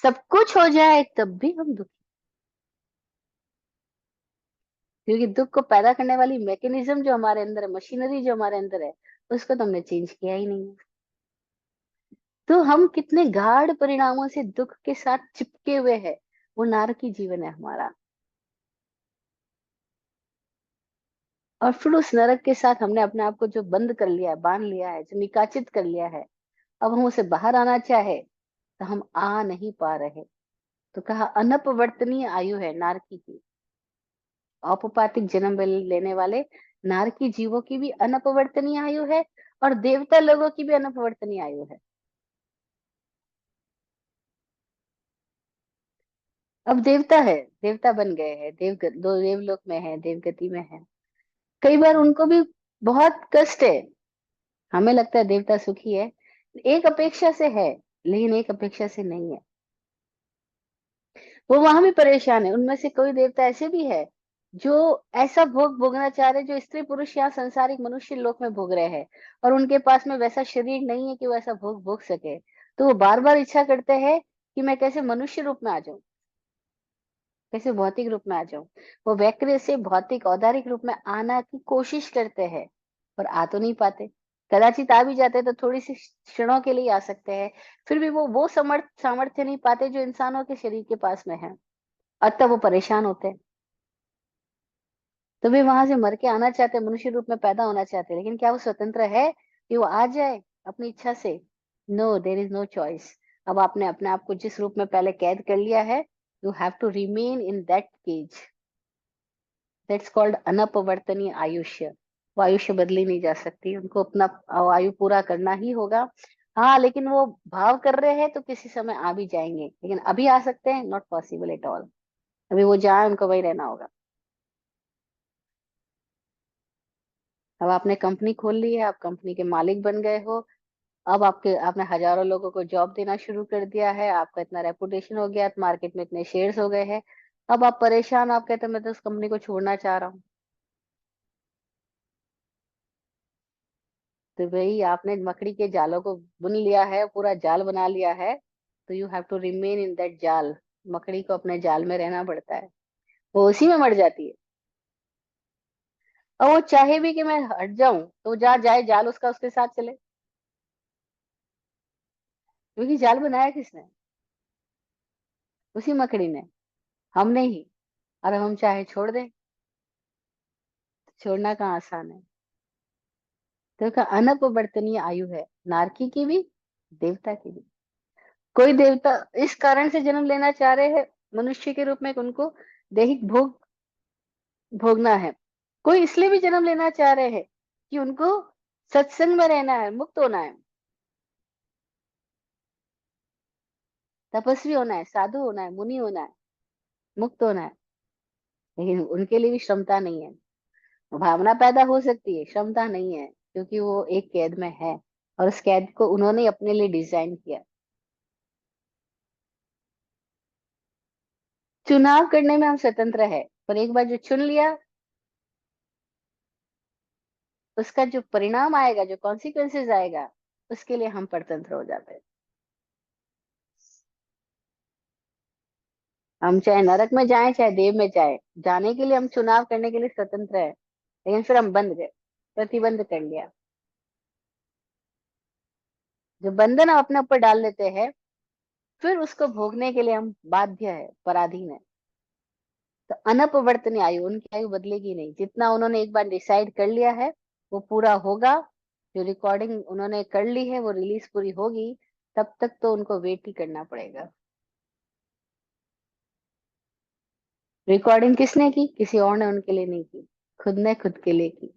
सब कुछ हो जाए तब भी हम दुखी। क्योंकि दुख को पैदा करने वाली मैकेनिज्म जो हमारे अंदर है, मशीनरी जो हमारे अंदर है, उसको तो हमने चेंज किया ही नहीं है। तो हम कितने गाढ़ परिणामों से दुख के साथ चिपके हुए हैं। वो नारकी जीवन है हमारा। और फिर उस नरक के साथ हमने अपने आप को जो बंद कर लिया है, बांध लिया है, जो निकाचित कर लिया है, अब हम उसे बाहर आना चाहे तो हम आ नहीं पा रहे। तो कहा अनपवर्तनीय आयु है नारकी की। औपपातिक जन्म लेने वाले नारकी जीवों की भी अनपवर्तनीय आयु है, और देवता लोगों की भी अनपवर्तनीय आयु है। अब देवता है, देवता बन गए हैं, दो देवलोक में है, देवगति में है। कई बार उनको भी बहुत कष्ट है। हमें लगता है देवता सुखी है, एक अपेक्षा से है, लेकिन एक अपेक्षा से नहीं है। वो वहां भी परेशान है। उनमें से कोई देवता ऐसे भी है जो ऐसा भोग भोगना चाह रहे, जो स्त्री पुरुष यहाँ संसारिक मनुष्य लोक में भोग रहे हैं, और उनके पास में वैसा शरीर नहीं है कि वो ऐसा भोग भोग सके। तो वो बार बार इच्छा करते हैं कि मैं कैसे मनुष्य रूप में आ जाऊं, कैसे भौतिक रूप में आ जाऊं। वो वैक्र से भौतिक औदारिक रूप में आना की कोशिश करते हैं, पर आ तो नहीं पाते। कदाचित आ भी जाते हैं तो थोड़ी सी क्षणों के लिए आ सकते हैं, फिर भी वो सामर्थ्य नहीं पाते जो इंसानों के शरीर के पास में है, और तब वो परेशान होते हैं। तो वे वहां से मर के आना चाहते हैं, मनुष्य रूप में पैदा होना चाहते हैं, लेकिन क्या वो स्वतंत्र है कि वो आ जाए अपनी इच्छा से? No, there is no choice. अब आपने अपने आप को जिस रूप में पहले कैद कर लिया है, you have to remain in that cage. That's called अनपवर्तनीय आयुष्य। वो आयुष्य बदली नहीं जा सकती, उनको अपना आयु पूरा करना ही होगा। हाँ, लेकिन वो भाव कर रहे हैं तो किसी समय आ भी जाएंगे, लेकिन अभी आ सकते हैं? Not possible at all. अभी वो जहाँ है उनको वही रहना होगा। अब आपने कंपनी खोल ली है, आप कंपनी के मालिक बन गए हो। अब आपने हजारों लोगों को जॉब देना शुरू कर दिया है, आपका इतना रेपुटेशन हो गया, मार्केट में इतने शेयर्स हो गए हैं। अब आप परेशान, आप कहते हैं मैं तो उस कंपनी को छोड़ना चाह रहा हूँ। तो भाई आपने मकड़ी के जालों को बुन लिया है, पूरा जाल बना लिया है, तो you have to remain in that जाल। मकड़ी को अपने जाल में रहना पड़ता है, वो उसी में मर जाती है। और वो चाहे भी कि मैं हट जाऊं तो जहाँ जाए जाल उसका उसके साथ चले, क्योंकि जाल बनाया किसने? उसी मकड़ी ने, हमने ही। और अब हम चाहे छोड़ दें, छोड़ना कहाँ आसान है। तो का अनपवर्तनीय आयु है, नारकी की भी, देवता की भी। कोई देवता इस कारण से जन्म लेना चाह रहे हैं मनुष्य के रूप में कि उनको दैहिक भोग भोगना है। कोई इसलिए भी जन्म लेना चाह रहे हैं कि उनको सत्संग में रहना है, मुक्त होना है, तपस्वी होना है, साधु होना है, मुनि होना है, मुक्त होना है। लेकिन उनके लिए भी क्षमता नहीं है। भावना पैदा हो सकती है, क्षमता नहीं है, क्योंकि वो एक कैद में है, और उस कैद को उन्होंने अपने लिए डिजाइन किया। चुनाव करने में हम स्वतंत्र है, पर एक बार जो चुन लिया, उसका जो परिणाम आएगा, जो कॉन्सिक्वेंसेज आएगा, उसके लिए हम परतंत्र हो जाते हैं। हम चाहे नरक में जाएं चाहे देव में जाए, जाने के लिए हम चुनाव करने के लिए स्वतंत्र है, लेकिन फिर हम बंध गए, प्रतिबंध कर लिया। जो बंधन हम अपने ऊपर डाल लेते हैं, फिर उसको भोगने के लिए हम बाध्य है, पराधीन है। तो अनपवर्तनीय आयु, उनकी आयु बदलेगी नहीं, जितना उन्होंने एक बार डिसाइड कर लिया है वो पूरा होगा। जो रिकॉर्डिंग उन्होंने कर ली है वो रिलीज पूरी होगी, तब तक तो उनको वेट ही करना पड़ेगा। रिकॉर्डिंग किसने की? किसी और ने उनके लिए नहीं की, खुद ने खुद के लिए की।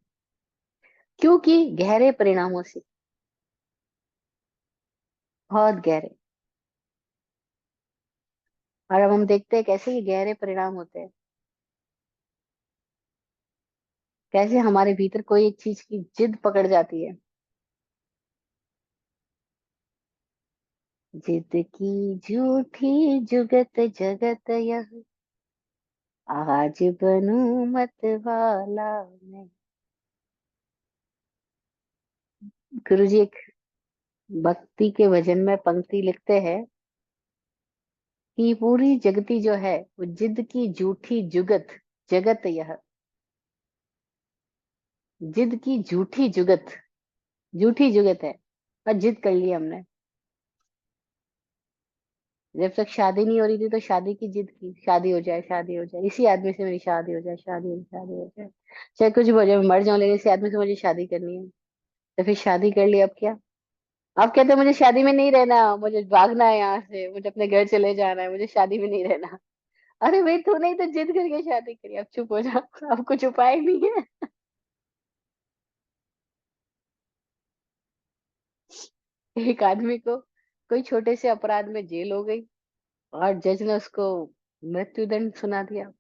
क्योंकि गहरे परिणामों से, बहुत गहरे। और अब हम देखते हैं कैसे ये गहरे परिणाम होते हैं, कैसे हमारे भीतर कोई एक चीज की जिद पकड़ जाती है। जिद की झूठी जुगत जगत यह, आज बनूं मत वाला मैं। गुरु जी एक भक्ति के भजन में पंक्ति लिखते हैं कि पूरी जगती जो है वो जिद की झूठी जुगत जगत यह। जिद की झूठी जुगत, झूठी जुगत है, और जिद कर ली हमने। जब तक शादी नहीं हो रही थी तो शादी की जिद की, शादी हो जाए, शादी हो जाए, इसी आदमी से मेरी शादी हो जाए, शादी हो जाए, चाहे कुछ भी हो जाए, मैं मर जाऊं, लेकिन इसी आदमी से मुझे शादी करनी है। तो फिर शादी कर ली, अब क्या? अब कहते हैं मुझे शादी में नहीं रहना, मुझे भागना है यहाँ से, मुझे अपने घर चले जाना है, मुझे शादी में नहीं रहना। अरे भाई तूने ही तो जिद करके शादी करी, अब चुप हो जा। अब कुछ उपाय नहीं है। एक आदमी को कोई छोटे से अपराध में जेल हो गई, और जज ने उसको मृत्युदंड सुना दिया।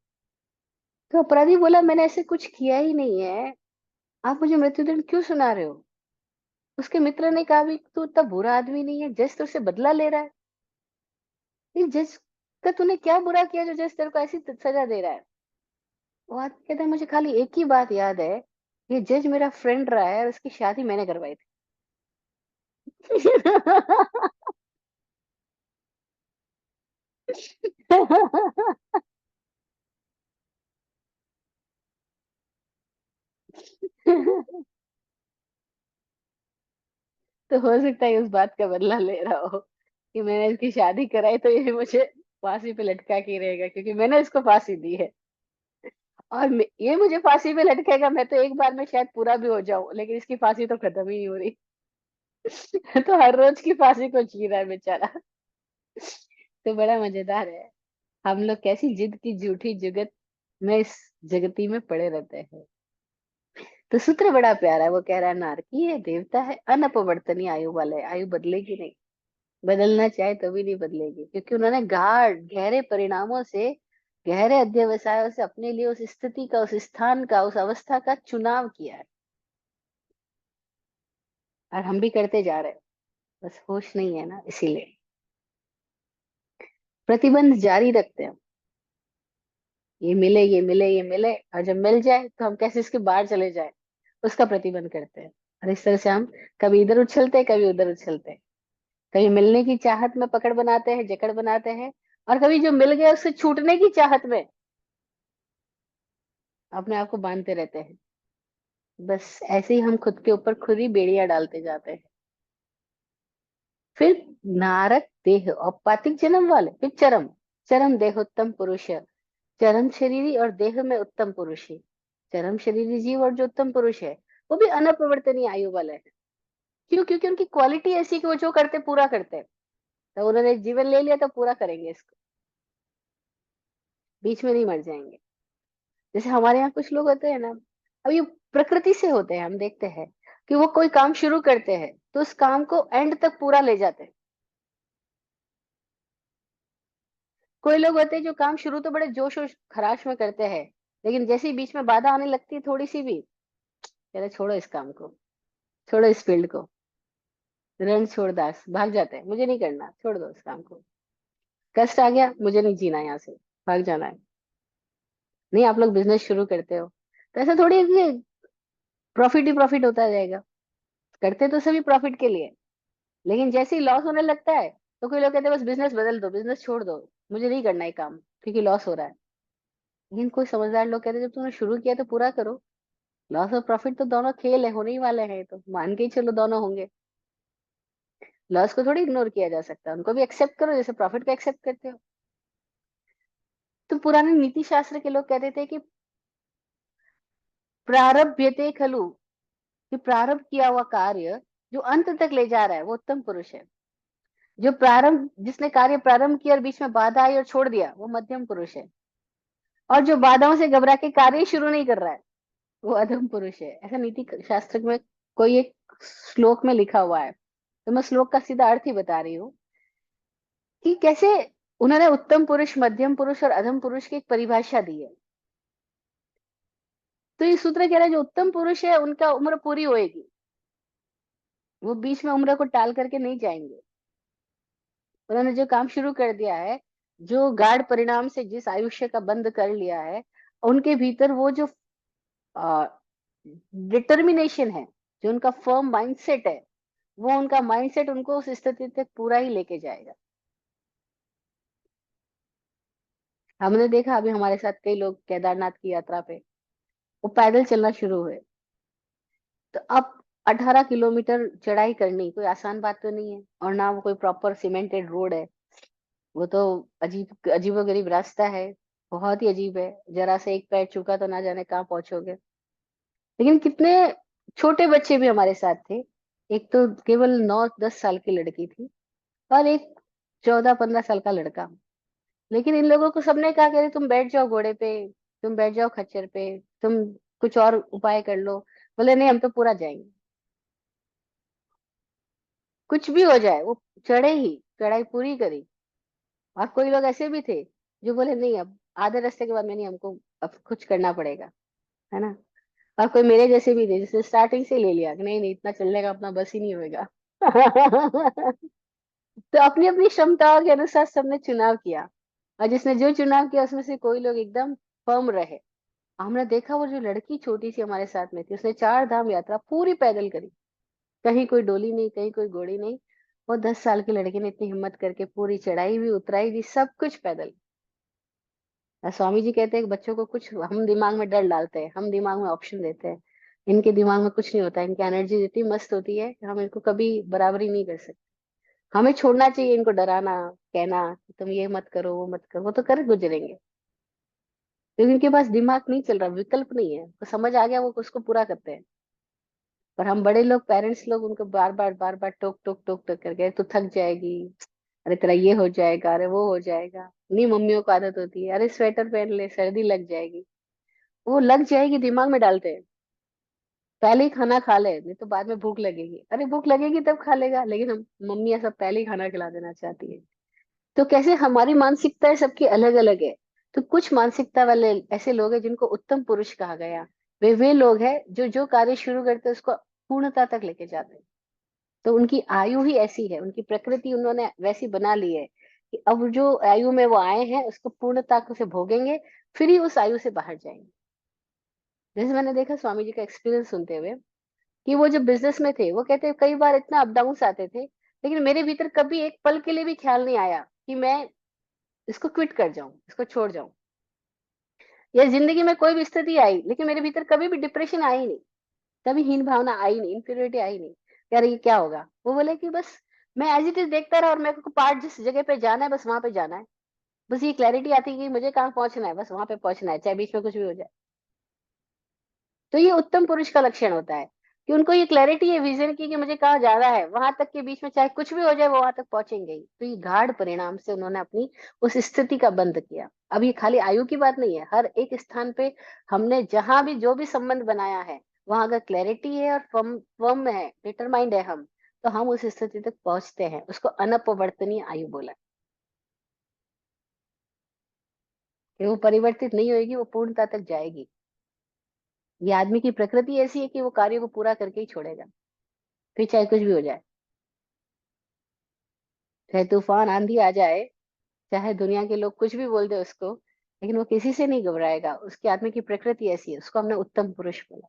तो अपराधी बोला मैंने ऐसे कुछ किया ही नहीं है, आप मुझे मृत्युदंड क्यों सुना रहे हो? उसके मित्र ने कहा भी तू इतना बुरा आदमी नहीं है, जज तुझसे बदला ले रहा है। ये जज का तूने क्या बुरा किया जो जज तेरे को ऐसी सजा दे रहा है? वो आदमी कहता है मुझे खाली एक ही बात याद है, ये जज मेरा फ्रेंड रहा है और उसकी शादी मैंने करवाई थी। तो हो सकता है उस बात का बदला ले रहा हो कि मैंने इसकी शादी कराई तो ये मुझे फांसी पे लटका के रहेगा, क्योंकि मैंने इसको फांसी दी है। और ये मुझे फांसी पे लटकेगा, मैं तो एक बार में शायद पूरा भी हो जाऊं, लेकिन इसकी फांसी तो खत्म ही नहीं हो रही। तो हर रोज की फांसी को जी रहा है बेचारा। तो बड़ा मजेदार है, हम लोग कैसी जिद की झूठी जुगत में इस जगती में पड़े रहते हैं। तो सूत्र बड़ा प्यारा है, वो कह रहा है नारकी है, देवता है, अनपवर्तनीय आयु वाला है, आयु बदलेगी नहीं, बदलना चाहे तो भी नहीं बदलेगी, क्योंकि उन्होंने गाढ़ गहरे परिणामों से, गहरे अध्यवसायों से अपने लिए उस स्थिति का, उस स्थान का, उस अवस्था का चुनाव किया है। और हम भी करते जा रहे हैं, बस होश नहीं है ना, इसीलिए प्रतिबंध जारी रखते हैं। ये मिले, ये मिले, ये मिले, और जब मिल जाए तो हम कैसे इसके बाहर चले जाए, उसका प्रतिबंध करते हैं। और इस तरह से हम कभी इधर उछलते हैं, कभी उधर उछलते हैं, कभी मिलने की चाहत में पकड़ बनाते हैं, जकड़ बनाते हैं, और कभी जो मिल गया उससे छूटने की चाहत में अपने आप को बांधते रहते हैं। बस ऐसे ही हम खुद के ऊपर खुद ही बेड़ियां डालते जाते हैं। फिर नारक देह औपातिक जन्म वाले, फिर चरम, चरम देहोत्तम पुरुष, चरम शरीरी और देह में उत्तम पुरुष ही, चरम शरीरी जीव और जो उत्तम पुरुष है वो भी अनपरिवर्तनीय आयु वाले हैं। क्यों? क्योंकि उनकी क्वालिटी ऐसी कि वो जो करते पूरा करते हैं। तो उन्होंने जीवन ले लिया तो पूरा करेंगे इसको, बीच में नहीं मर जाएंगे। जैसे हमारे यहाँ कुछ लोग होते हैं ना, अब ये प्रकृति से होते हैं, हम देखते हैं कि वो कोई काम शुरू करते हैं तो उस काम को एंड तक पूरा ले जाते हैं। कोई लोग होते हैं जो काम शुरू तो बड़े जोश और खराश में करते हैं, लेकिन जैसे ही बीच में बाधा आने लगती है थोड़ी सी भी, कहते छोड़ो इस काम को, छोड़ो इस फील्ड को, रण छोड़ दास, भाग जाते हैं, मुझे नहीं करना, छोड़ दो इस काम को, कष्ट आ गया, मुझे नहीं जीना यहाँ से, भाग जाना है। नहीं, आप लोग बिजनेस शुरू करते हो तो ऐसा थोड़ी है कि प्रॉफिट ही प्रॉफिट होता जाएगा, करते तो सभी प्रॉफिट के लिए, लेकिन जैसे ही लॉस होने लगता है तो कोई लोग कहते हैं बस बिजनेस बदल दो, बिजनेस छोड़ दो, मुझे नहीं करना है काम क्योंकि लॉस हो रहा है। लेकिन कोई समझदार लोग कहते हैं जब तुमने शुरू किया तो पूरा करो, लॉस और प्रॉफिट तो दोनों खेल है, होने ही वाले हैं, तो मान के ही चलो दोनों होंगे। लॉस को थोड़ी इग्नोर किया जा सकता है, उनको भी एक्सेप्ट करो जैसे प्रॉफिट को एक्सेप्ट करते हो। तो पुराने नीति शास्त्र के लोग कहते थे कि प्रारब्ध्यते खलु, कि प्रारंभ किया हुआ कार्य जो अंत तक ले जा रहा है वो उत्तम पुरुष है। जो प्रारंभ, जिसने कार्य प्रारंभ किया और बीच में बाधा आई और छोड़ दिया वो मध्यम पुरुष है। और जो बाधाओं से घबरा के कार्य ही शुरू नहीं कर रहा है वो अधम पुरुष है। ऐसा नीति शास्त्र में कोई एक श्लोक में लिखा हुआ है, तो मैं श्लोक का सीधा अर्थ ही बता रही हूँ कि कैसे उन्होंने उत्तम पुरुष, मध्यम पुरुष और अधम पुरुष की एक परिभाषा दी है। तो ये सूत्र कह रहा है जो उत्तम पुरुष है उनका उम्र पूरी होएगी, वो बीच में उम्र को टाल करके नहीं जाएंगे। उन्होंने जो काम शुरू कर दिया है, जो गाढ़ परिणाम से जिस आयुष्य का बंद कर लिया है, उनके भीतर वो जो डिटर्मिनेशन है, जो उनका फर्म माइंडसेट है, वो उनका माइंडसेट उनको उस स्थिति तक पूरा ही लेके जाएगा। हमने देखा अभी हमारे साथ कई लोग केदारनाथ की यात्रा पे वो पैदल चलना शुरू हुए, तो अब 18 किलोमीटर चढ़ाई करनी कोई आसान बात तो नहीं है, और ना वो कोई प्रॉपर सीमेंटेड रोड है, वो तो अजीब अजीबोगरीब रास्ता है, बहुत ही अजीब है, जरा से एक पैर चूका तो ना जाने कहाँ पहुंचोगे। लेकिन कितने छोटे बच्चे भी हमारे साथ थे, एक तो केवल 9-10 साल की लड़की थी और एक 14-15 साल का लड़का। लेकिन इन लोगों को सबने कहा कि अरे तुम बैठ जाओ घोड़े पे, तुम बैठ जाओ खच्चर पे, तुम कुछ और उपाय कर लो। बोले नहीं, हम तो पूरा जाएंगे, कुछ भी हो जाए वो चढ़े ही, चढ़ाई पूरी करी। और कोई लोग ऐसे भी थे जो बोले नहीं, अब आधे रास्ते के बाद में नहीं, हमको अब कुछ करना पड़ेगा, है ना। और कोई मेरे जैसे भी थे जिसने स्टार्टिंग से ले लिया कि नहीं नहीं, इतना चलने का अपना बस ही नहीं होएगा। तो अपनी अपनी क्षमताओं के अनुसार सबने चुनाव किया, और जिसने जो चुनाव किया उसमें से कोई लोग एकदम फर्म रहे। हमने देखा वो जो लड़की छोटी सी हमारे साथ में थी, उसने 4 धाम यात्रा पूरी पैदल करी, कहीं कोई डोली नहीं, कहीं कोई घोड़ी नहीं। वो 10 साल की लड़की ने इतनी हिम्मत करके पूरी चढ़ाई भी, उतराई भी, सब कुछ पैदल। और स्वामी जी कहते हैं कि बच्चों को कुछ हम दिमाग में डर डालते हैं, हम दिमाग में ऑप्शन देते हैं, इनके दिमाग में कुछ नहीं होता, इनकी एनर्जी इतनी मस्त होती है कि हम इनको कभी बराबरी नहीं कर सकते। हमें छोड़ना चाहिए इनको डराना, कहना कि तुम ये मत करो वो मत करो, वो तो कर गुजरेंगे, क्योंकि उनके पास दिमाग नहीं चल रहा, विकल्प नहीं है, तो समझ आ गया वो उसको पूरा करते हैं। पर हम बड़े लोग, पेरेंट्स लोग, उनको बार बार टोक टोक टोक टोक करके, तू थक जाएगी, अरे तेरा ये हो जाएगा, अरे वो हो जाएगा। नहीं, मम्मियों को आदत होती है, अरे स्वेटर पहन ले सर्दी लग जाएगी। वो लग जाएगी दिमाग में डालते हैं, पहले ही खाना खा ले नहीं तो बाद में भूख लगेगी, अरे भूख लगेगी तब खा लेगा, लेकिन हम मम्मी ऐसा पहले ही खाना खिला देना चाहती है। तो कैसे हमारी मानसिकता है, सबकी अलग अलग है। तो कुछ मानसिकता वाले ऐसे लोग हैं जिनको उत्तम पुरुष कहा गया। वे लोग हैं जो जो कार्य शुरू करते हैं उसको पूर्णता तक लेके जाते हैं। तो उनकी आयु ही ऐसी है, उनकी प्रकृति उन्होंने वैसी बना ली है कि अब जो आयु में वो आए हैं उसको पूर्णता से भोगेंगे, फिर ही उस आयु से बाहर जाएंगे। जैसे मैंने देखा स्वामी जी का एक्सपीरियंस सुनते हुए, कि वो जब बिजनेस में थे, वो कहते हैं कई बार इतना अप डाउन आते थे, लेकिन मेरे भीतर कभी एक पल के लिए भी ख्याल नहीं आया कि मैं इसको क्विट कर जाऊं, इसको छोड़ जाऊं। या जिंदगी में कोई भी स्थिति आई, लेकिन मेरे भीतर कभी भी डिप्रेशन आई नहीं, कभी हीन भावना आई नहीं, इन्फीरियरिटी आई नहीं, यार ये क्या होगा। वो बोले कि बस मैं एज इट इज देखता रहा, और मेरे को पार्ट जिस जगह पे जाना है बस वहां पे जाना है। बस ये क्लैरिटी आती है कि मुझे कहाँ पहुंचना है, बस वहां पे पहुंचना है, चाहे बीच में कुछ भी हो जाए। तो ये उत्तम पुरुष का लक्षण होता है कि उनको ये क्लैरिटी है, विजन की, कि मुझे कहाँ जाना है, वहां तक के बीच में चाहे कुछ भी हो जाए वो वहां तक पहुंचेंगे ही। तो ये गाढ़ परिणाम से उन्होंने अपनी उस स्थिति का बंद किया। अब ये खाली आयु की बात नहीं है, हर एक स्थान पे हमने जहां भी जो भी संबंध बनाया है, वहां अगर क्लैरिटी है और फर्म फर्म है, डिटरमाइंड है हम, तो हम उस स्थिति तक पहुंचते हैं। उसको अनपवर्तनीय आयु बोला कि वो परिवर्तित नहीं होगी, वो पूर्णता तक जाएगी। ये आदमी की प्रकृति ऐसी है कि वो कार्य को पूरा करके ही छोड़ेगा, फिर चाहे कुछ भी हो जाए, चाहे तूफान आंधी आ जाए, चाहे दुनिया के लोग कुछ भी बोल दे उसको, लेकिन वो किसी से नहीं घबराएगा। उसके आत्मा की प्रकृति ऐसी है, उसको हमने उत्तम पुरुष बोला।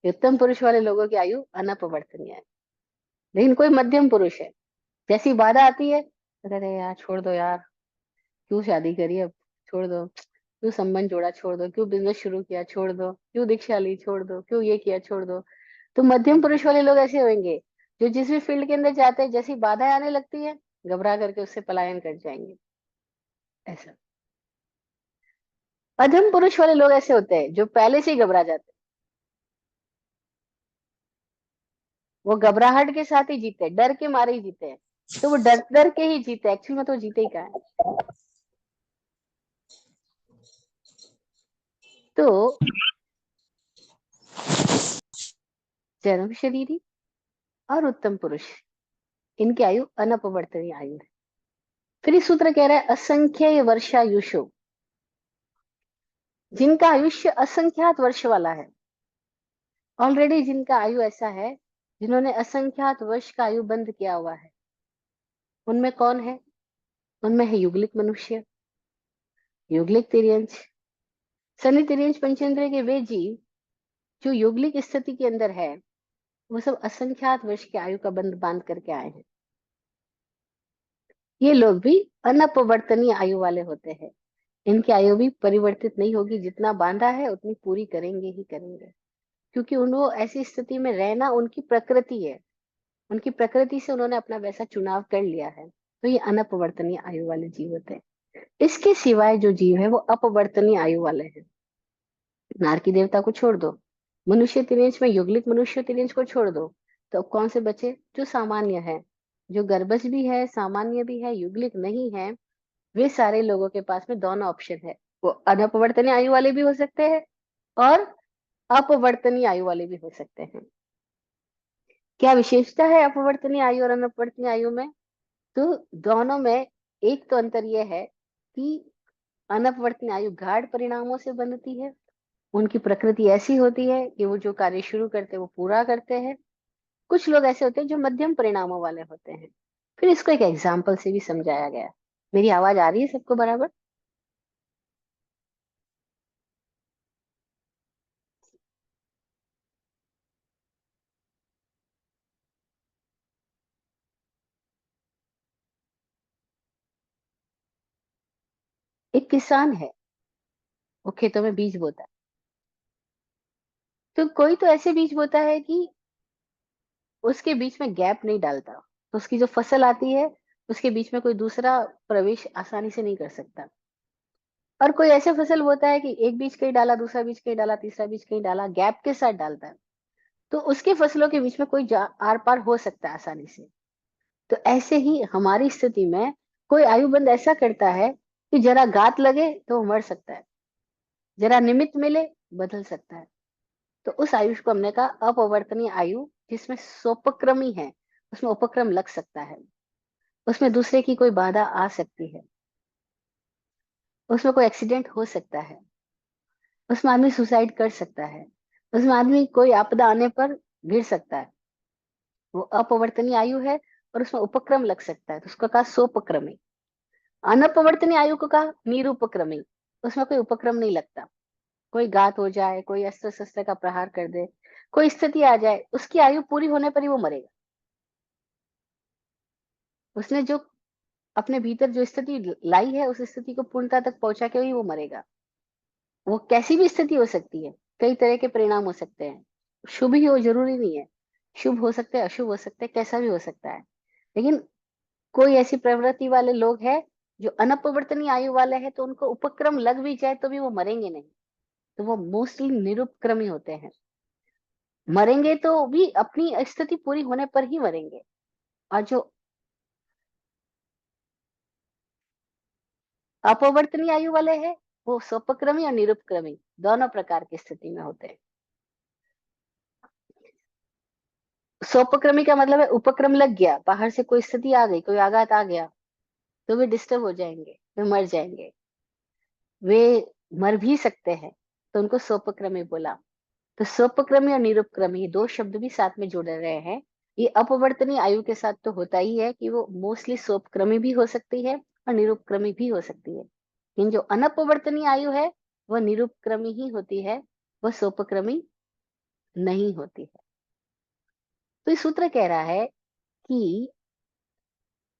ये उत्तम पुरुष वाले लोगों की आयु अनपवर्तनीय है। लेकिन कोई मध्यम पुरुष है, जैसी बाधा आती है तो कहते हैं यार छोड़ दो यार, क्यों शादी करी अब, छोड़ दो, क्यों संबंध जोड़ा छोड़ दो, क्यों बिजनेस शुरू किया छोड़ दो, क्यों दीक्षा ली छोड़ दो, क्यों ये किया छोड़ दो। तो मध्यम पुरुष वाले लोग ऐसे होंगे, जो जिस भी फील्ड के अंदर जाते हैं, जैसी बाधाएं आने लगती है, घबरा करके उससे पलायन कर जाएंगे। ऐसा। अधम पुरुष वाले लोग ऐसे होते हैं जो पहले से ही घबरा जाते हैं। वो घबराहट के साथ ही जीते हैं, डर के मारे ही जीते हैं। तो वो डर डर के ही जीते हैं, एक्चुअली में तो वो जीते ही कहाँ है। तो जन्म शरीरी और उत्तम पुरुष, इनकी आयु अनपवर्तनीय आयु है। फिर इस सूत्र कह रहा है असंख्य वर्षायुषो, जिनका आयुष्य असंख्यात वर्ष वाला है, ऑलरेडी जिनका आयु ऐसा है, जिन्होंने असंख्यात वर्ष का आयु बंद किया हुआ है, उनमें कौन है? उनमें है युगलिक मनुष्य, युगलिक तिर्यंच, शनि तिर्यंच पंचेंद्र के वे जीव जो युगलिक स्थिति के अंदर है, वो सब असंख्यात वर्ष की आयु का बंध बांध करके आए हैं। ये लोग भी अनपवर्तनीय आयु वाले होते हैं। इनकी आयु भी परिवर्तित नहीं होगी, जितना बांधा है उतनी पूरी करेंगे ही करेंगे, क्योंकि उनको ऐसी स्थिति में रहना उनकी प्रकृति है। उनकी प्रकृति से उन्होंने अपना वैसा चुनाव कर लिया है। तो ये अनपवर्तनीय आयु वाले जीव होते हैं। इसके सिवाय जो जीव है वो अपवर्तनीय आयु वाले हैं। नारकी देवता को छोड़ दो, मनुष्य तिरेंच में युगलिक मनुष्य तिरेंच को छोड़ दो, तो अब कौन से बचे? जो सामान्य है, जो गर्भज भी है, सामान्य भी है, युगलिक नहीं है। वे सारे लोगों के पास में दोनों ऑप्शन है। वो अनपवर्तनीय आयु वाले भी हो सकते हैं और अपवर्तनीय आयु वाले भी हो सकते हैं। क्या विशेषता है अपवर्तनीय आयु और अनपवर्तनीय आयु में? तो दोनों में एक तो अंतर यह है कि अनपवर्तनीय आयु गाढ़ परिणामों से बनती है। उनकी प्रकृति ऐसी होती है कि वो जो कार्य शुरू करते हैं वो पूरा करते हैं। कुछ लोग ऐसे होते हैं जो मध्यम परिणामों वाले होते हैं। फिर इसको एक एग्जाम्पल से भी समझाया गया। मेरी आवाज आ रही है सबको बराबर? एक किसान है, वो खेतों में बीज बोता है। तो कोई तो ऐसे बीज बोता है कि उसके बीच में गैप नहीं डालता, तो उसकी जो फसल आती है उसके बीच में कोई दूसरा प्रवेश आसानी से नहीं कर सकता। और कोई ऐसे फसल बोता है कि एक बीज कहीं डाला, दूसरा बीज कहीं डाला, तीसरा बीज कहीं डाला, गैप के साथ डालता है, तो उसके फसलों के बीच में कोई आर पार हो सकता है आसानी से। तो ऐसे ही हमारी स्थिति में कोई आयुबंध ऐसा करता है कि जरा घात लगे तो वो मर सकता है, जरा निमित्त मिले बदल सकता है। तो उस आयुष को हमने कहा अपवर्तनीय आयु, जिसमें सोपक्रमी है, उसमें उपक्रम लग सकता है, उसमें दूसरे की कोई बाधा आ सकती है, उसमें कोई एक्सीडेंट हो सकता है, उसमें आदमी सुसाइड कर सकता है, उसमें आदमी कोई आपदा आने पर गिर सकता है। वो अपवर्तनीय आयु है और उसमें उपक्रम लग सकता है, तो उसको कहा सोपक्रमी। अनपवर्तनीय आयु को कहा निरुपक्रमी, उसमें कोई उपक्रम नहीं लगता। कोई घात हो जाए, कोई अस्त्र शस्त्र का प्रहार कर दे, कोई स्थिति आ जाए, उसकी आयु पूरी होने पर ही वो मरेगा। उसने जो अपने भीतर जो स्थिति लाई है, उस स्थिति को पूर्णता तक पहुंचा के ही वो मरेगा। वो कैसी भी स्थिति हो सकती है, कई तरह के परिणाम हो सकते हैं, शुभ ही हो जरूरी नहीं है, शुभ हो सकते हैं, अशुभ हो सकते हैं, कैसा भी हो सकता है। लेकिन कोई ऐसी प्रवृत्ति वाले लोग हैं जो अनपवर्तनीय आयु वाले हैं, तो उनको उपक्रम लग भी जाए तो भी वो मरेंगे नहीं, तो वो मोस्टली निरुपक्रमी होते हैं। मरेंगे तो भी अपनी स्थिति पूरी होने पर ही मरेंगे। और जो अपवर्तनीय आयु वाले हैं, वो स्वपक्रमी और निरुपक्रमी दोनों प्रकार की स्थिति में होते हैं। स्वपक्रमी का मतलब है उपक्रम लग गया, बाहर से कोई स्थिति आ गई, कोई आघात आ गया, तो वे डिस्टर्ब हो जाएंगे, वे मर जाएंगे, वे मर भी सकते हैं, तो उनको स्वपक्रमी बोला। तो स्वपक्रमी और निरुपक्रमी दो शब्द भी साथ में जोड़े रहे हैं। ये अपवर्तनीय आयु के साथ तो होता ही है कि वो मोस्टली स्वपक्रमी भी हो सकती है और निरुपक्रमी भी हो सकती है। लेकिन जो अनपवर्तनीय आयु है वह निरुपक्रमी ही होती है, वह स्वपक्रमी नहीं होती है। तो ये सूत्र कह रहा है कि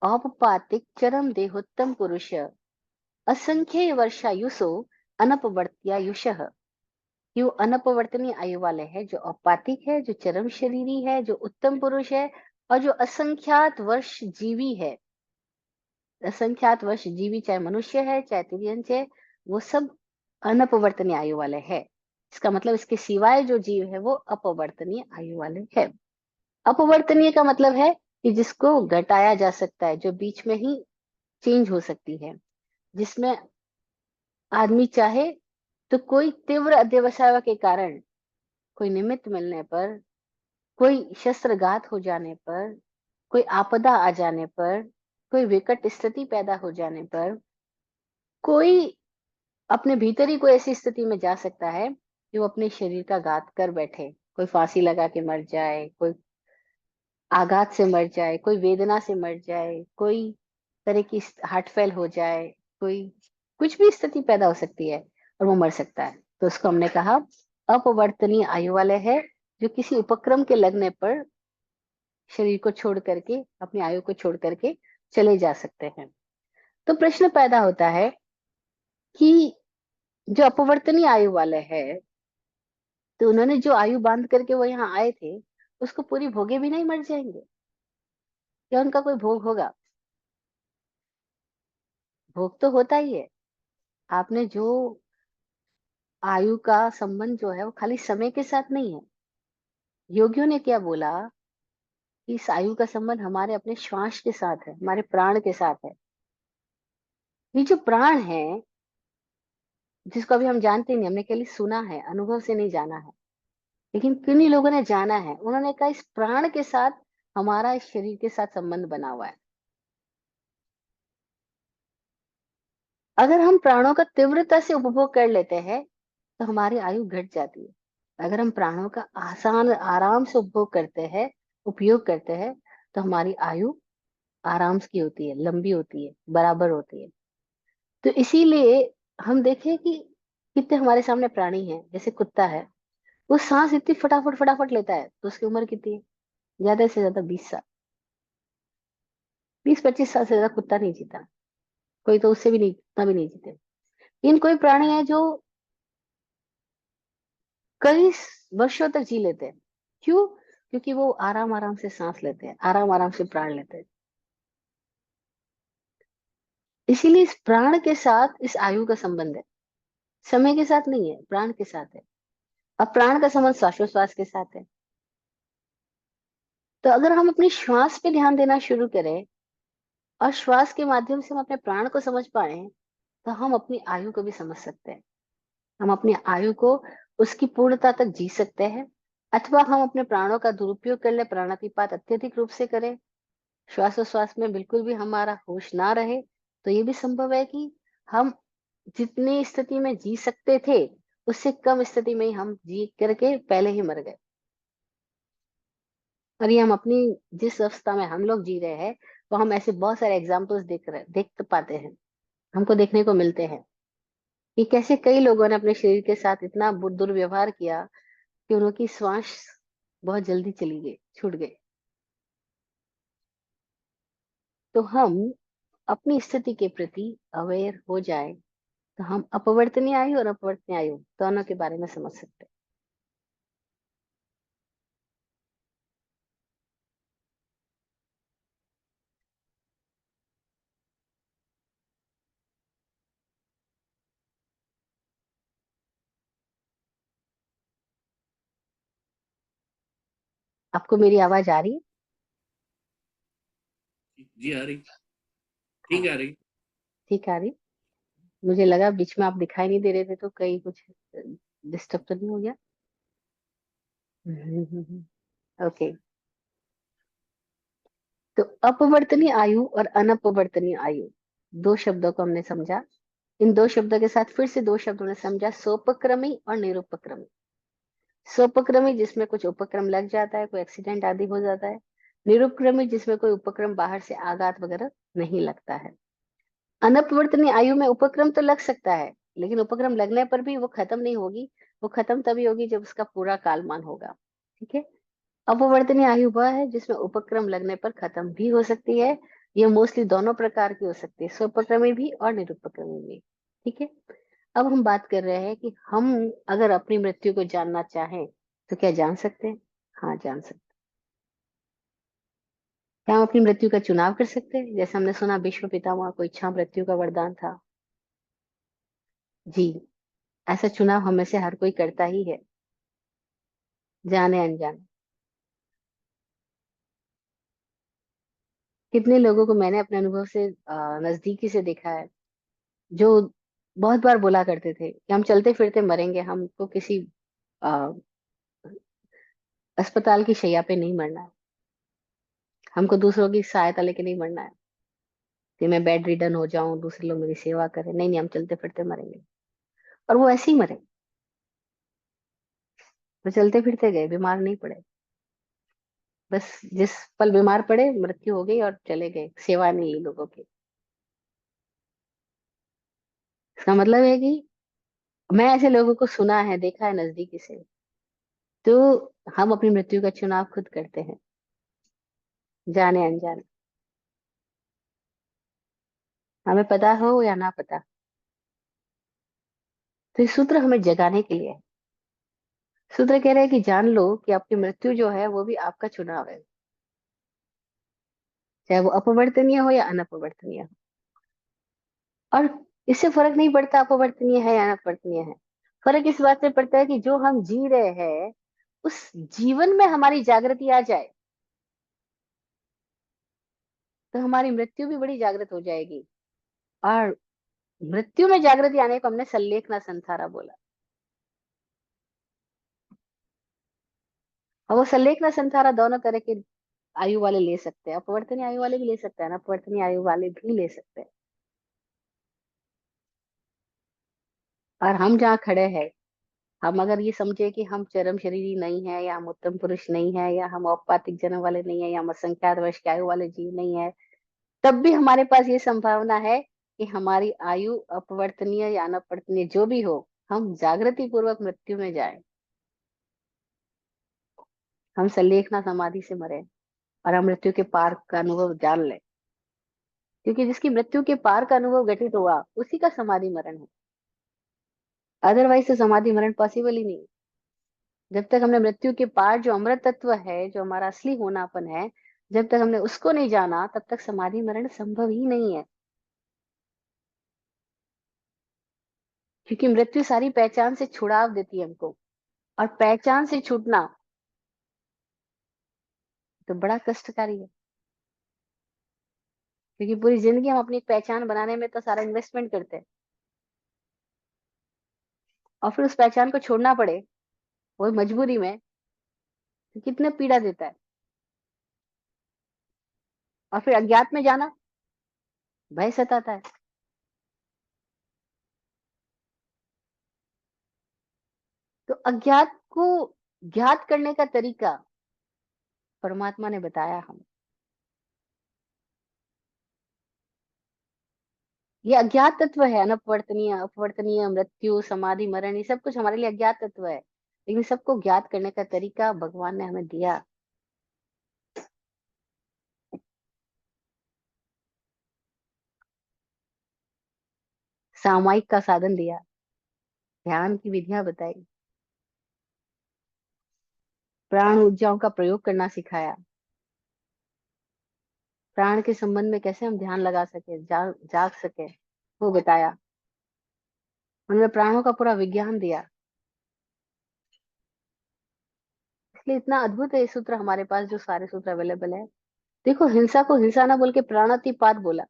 औपपातिक चरम देहोत्तम पुरुष असंख्य वर्षायुषो अनपवर्त्यायुषः, कि वो अनपवर्तनीय आयु वाले हैं, जो औपातिक है, जो चरम शरीरी है, जो उत्तम पुरुष है, और जो असंख्यात वर्ष जीवी है। असंख्यात वर्ष जीवी चाहे मनुष्य है चाहे तिर्यंच है, वो सब अनपवर्तनीय आयु वाले हैं। इसका मतलब इसके सिवाय जो जीव है वो अपवर्तनीय आयु वाले है। अपवर्तनीय का मतलब है कि जिसको घटाया जा सकता है, जो बीच में ही चेंज हो सकती है, जिसमें आदमी चाहे तो कोई तीव्र अध्यवसाय के कारण, कोई निमित्त मिलने पर, कोई शस्त्रघात हो जाने पर, कोई आपदा आ जाने पर, कोई विकट स्थिति पैदा हो जाने पर, कोई अपने भीतर ही कोई ऐसी स्थिति में जा सकता है कि वो अपने शरीर का घात कर बैठे। कोई फांसी लगा के मर जाए, कोई आघात से मर जाए, कोई वेदना से मर जाए, कोई तरह की हार्ट फेल हो जाए, कोई कुछ भी स्थिति पैदा हो सकती है और वो मर सकता है। तो उसको हमने कहा अपवर्तनीय आयु वाले है, जो किसी उपक्रम के लगने पर शरीर को छोड़ करके, अपनी आयु को छोड़ करके चले जा सकते हैं। तो प्रश्न पैदा होता है कि जो अपवर्तनीय आयु वाले हैं, तो उन्होंने जो आयु बांध करके वो यहाँ आए थे, उसको पूरी भोगे भी नहीं मर जाएंगे, या उनका कोई भोग होगा? भोग तो होता ही है। आपने जो आयु का संबंध जो है वो खाली समय के साथ नहीं है। योगियों ने क्या बोला कि इस आयु का संबंध हमारे अपने श्वास के साथ है, हमारे प्राण के साथ है। ये जो प्राण है, जिसको अभी हम जानते नहीं, हमने केवल सुना है, अनुभव से नहीं जाना है, लेकिन किन्हीं लोगों ने जाना है, उन्होंने कहा इस प्राण के साथ हमारा इस शरीर के साथ संबंध बना हुआ है। अगर हम प्राणों का तीव्रता से उपभोग कर लेते हैं तो हमारी आयु घट जाती है। अगर हम प्राणों का आसान आराम से उपभोग करते हैं, उपयोग करते हैं, तो हमारी आयु आराम की होती है, लंबी होती है, बराबर होती है। तो इसीलिए हम देखें कि कितने हमारे सामने प्राणी हैं, जैसे कुत्ता है, वो सांस इतनी फटाफट फटाफट लेता है, तो उसकी उम्र कितनी है? ज्यादा से ज्यादा 20 साल। 20-25 साल से ज्यादा कुत्ता नहीं जीता। कोई तो उससे भी नहीं, उतना भी नहीं जीते। लेकिन कोई प्राणी है जो कई वर्षों तक जी लेते हैं। क्यों? क्योंकि वो आराम आराम से सांस लेते हैं, आराम आराम से प्राण लेते हैं। इसीलिए इस प्राण के साथ इस आयु का संबंध है, समय के साथ नहीं है, प्राण के साथ है। अब प्राण का संबंध श्वासोश्वास के साथ है। तो अगर हम अपनी श्वास पे ध्यान देना शुरू करें और श्वास के माध्यम से हम अपने प्राण को समझ पाए, तो हम अपनी आयु को भी समझ सकते हैं। हम अपनी आयु को उसकी पूर्णता तक जी सकते हैं, अथवा हम अपने प्राणों का दुरुपयोग कर ले, प्राणातिपात अत्यधिक रूप से करें, श्वासोश्वास में बिल्कुल भी हमारा होश ना रहे, तो ये भी संभव है कि हम जितनी स्थिति में जी सकते थे उससे कम स्थिति में ही हम जी करके पहले ही मर गए। और ये हम अपनी जिस अवस्था में हम लोग जी रहे हैं, तो हम ऐसे बहुत सारे एग्जाम्पल्स देख पाते हैं, हमको देखने को मिलते हैं कि कैसे कई लोगों ने अपने शरीर के साथ इतना दुर्व्यवहार किया कि उनकी श्वास बहुत जल्दी चली गई, छूट गई। तो हम अपनी स्थिति के प्रति अवेयर हो जाए, तो हम अपवर्तनीय आयु और अपवर्तनीय आयु दोनों के बारे में समझ सकते हैं। आपको मेरी आवाज आ रही है? जी आ रही। हाँ, ठीक आ रही। ठीक आ रही। मुझे लगा बीच में आप दिखाई नहीं दे रहे थे, तो कहीं कुछ डिस्टर्ब तो नहीं हो गया? ओके। तो अपवर्तनीय आयु और अनपवर्तनीय आयु, दो शब्दों को हमने समझा। इन दो शब्दों के साथ फिर से दो शब्दों ने समझा, सोपक्रमी और निरुपक्रमी। सोपक्रमी जिसमें कुछ उपक्रम लग जाता है, कोई एक्सीडेंट आदि हो जाता है। निरुपक्रमी जिसमें कोई उपक्रम बाहर से आघात वगैरह नहीं लगता है। अनपवर्तनीय आयु में उपक्रम तो लग सकता है, लेकिन उपक्रम लगने पर भी वो खत्म नहीं होगी। वो खत्म तभी होगी जब उसका पूरा कालमान होगा। ठीक है। अपवर्तनीय आयु वह है जिसमें उपक्रम लगने पर खत्म भी हो सकती है। ये मोस्टली दोनों प्रकार की हो सकती है, स्वपक्रमी भी और निरुपक्रमी भी। ठीक है। अब हम बात कर रहे हैं कि हम अगर अपनी मृत्यु को जानना चाहें तो क्या जान सकते हैं? हाँ, जान सकते हैं। क्या हम अपनी मृत्यु का चुनाव कर सकते हैं? जैसे हमने सुना विश्व पितामह को इच्छा मृत्यु का वरदान था। जी, ऐसा चुनाव हमें से हर कोई करता ही है, जाने अनजाने। कितने लोगों को मैंने अपने अनुभव से नजदीकी से देखा है, जो बहुत बार बोला करते थे कि हम चलते फिरते मरेंगे, हमको किसी अ, अस्पताल की शैया पे नहीं मरना है, हमको दूसरों की सहायता लेके नहीं मरना है कि मैं बेड रिडन हो जाऊं, दूसरे लोग मेरी सेवा करें। नहीं नहीं, हम चलते फिरते मरेंगे। और वो ऐसे ही मरे। वो चलते फिरते गए, बीमार नहीं पड़े। बस जिस पल बीमार पड़े, मृत्यु हो गई और चले गए, सेवा नहीं ली लोगों की। इसका मतलब है कि मैं ऐसे लोगों को सुना है, देखा है नजदीकी से। तो हम अपनी मृत्यु का चुनाव खुद करते हैं, जाने अनजाने, हमें पता हो या ना पता। तो ये सूत्र हमें जगाने के लिए है। सूत्र कह रहे हैं कि जान लो कि आपकी मृत्यु जो है वो भी आपका चुनाव है, चाहे वो अपवर्तनीय हो या अनपवर्तनीय हो। और इससे फर्क नहीं पड़ता अपवर्तनीय है या अनपवर्तनीय है। फर्क इस बात से पड़ता है कि जो हम जी रहे हैं उस जीवन में हमारी जागृति आ जाए, तो हमारी मृत्यु भी बड़ी जागृत हो जाएगी। और मृत्यु में जागृति आने को हमने सल्लेखना संसारा बोला। और वो सल्लेखना संसारा दोनों तरह के आयु वाले ले सकते हैं, अपवर्तनीय आयु वाले भी ले सकते हैं, अनपवर्तनीय आयु वाले भी ले सकते हैं। और हम जहाँ खड़े हैं, हम अगर ये समझे कि हम चरम शरीरी नहीं है, या हम उत्तम पुरुष नहीं है, या हम औपपातिक जन्म वाले नहीं है, या हम असंख्यात वर्ष के आयु वाले जीव नहीं है, तब भी हमारे पास ये संभावना है कि हमारी आयु अपवर्तनीय या अनपवर्तनीय जो भी हो, हम जागृति पूर्वक मृत्यु में जाए, हम सल्लेखना समाधि से मरे और हम मृत्यु के पार का अनुभव जान ले। क्योंकि जिसकी मृत्यु के पार का अनुभव घटित हुआ उसी का समाधि मरण है। अदरवाइज तो समाधि मरण पॉसिबल ही नहीं। जब तक हमने मृत्यु के पार जो अमृत तत्व है, जो हमारा असली होनापन है, जब तक हमने उसको नहीं जाना, तब तक समाधि मरण संभव ही नहीं है। क्योंकि मृत्यु सारी पहचान से छुड़ाव देती है हमको, और पहचान से छूटना तो बड़ा कष्टकारी है। क्योंकि पूरी जिंदगी हम अपनी एक पहचान बनाने में तो सारा इन्वेस्टमेंट करते हैं, और फिर उस पहचान को छोड़ना पड़े वो मजबूरी में, तो कितने पीड़ा देता है। और फिर अज्ञात में जाना, भय सताता है। तो अज्ञात को ज्ञात करने का तरीका परमात्मा ने बताया हमें। ये अज्ञात तत्व है, अनपवर्तनीय, अपवर्तनीय, मृत्यु, समाधि, मरण, ये सब कुछ हमारे लिए अज्ञात तत्व है, लेकिन सबको ज्ञात करने का तरीका भगवान ने हमें दिया। सामायिक का साधन दिया, ध्यान की विधियां बताई, प्राण ऊर्जाओं का प्रयोग करना सिखाया, प्राण के संबंध में कैसे हम ध्यान लगा सके, जाग सके, वो बताया। उन्होंने प्राणों का पूरा विज्ञान दिया। इसलिए इतना अद्भुत है ये सूत्र हमारे पास, जो सारे सूत्र अवेलेबल है। देखो, हिंसा को हिंसा ना बोल के प्राणातिपात बोला।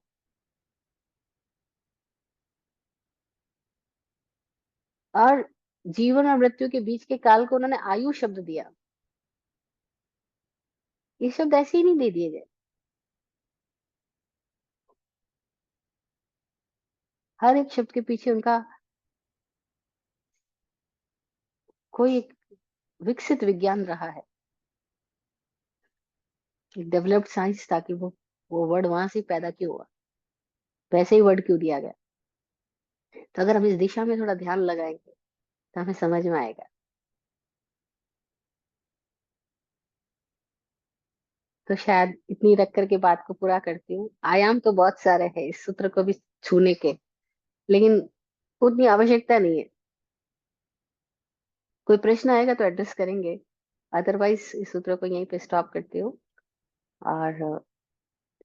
और जीवन और मृत्यु के बीच के काल को उन्होंने आयु शब्द दिया। ये शब्द ऐसे ही नहीं दे दिए गए, हर एक शब्द के पीछे उनका कोई एक विकसित विज्ञान रहा है, डेवलप्ड साइंस, ताकि वो वर्ड वहां से पैदा क्यों हुआ, वैसे ही वर्ड क्यों दिया गया। तो अगर हम इस दिशा में थोड़ा ध्यान लगाएंगे तो हमें समझ में आएगा। तो शायद इतनी रख करके बात को पूरा करती हूँ। आयाम तो बहुत सारे हैं इस सूत्र को भी छूने के, लेकिन उतनी आवश्यकता नहीं है। कोई प्रश्न आएगा तो एड्रेस करेंगे, अदरवाइज इस सूत्र को यहीं पे स्टॉप करती हूँ। और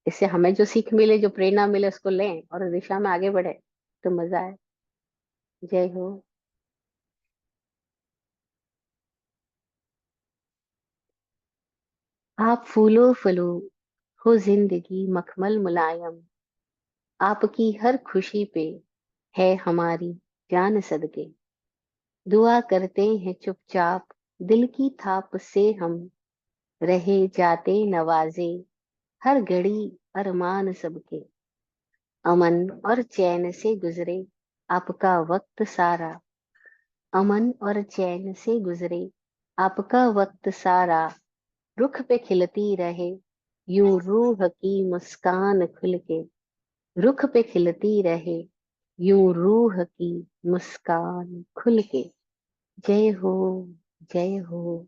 इससे हमें जो सीख मिले, जो प्रेरणा मिले, उसको लें और उस दिशा में आगे बढ़े तो मजा आए। जय हो। आप फूलो फलो, हो जिंदगी मखमल मुलायम, आपकी हर खुशी पे है हमारी जान सदके, दुआ करते हैं चुपचाप, दिल की थाप से हम रहे जाते नवाजे, हर घड़ी अरमान सबके, अमन और चैन से गुजरे आपका वक्त सारा, अमन और चैन से गुजरे आपका वक्त सारा, रुख पे खिलती रहे यूं रूह की मुस्कान खुल के, रुख पे खिलती रहे यूं रूह की मुस्कान खुल के। जय हो, जय हो,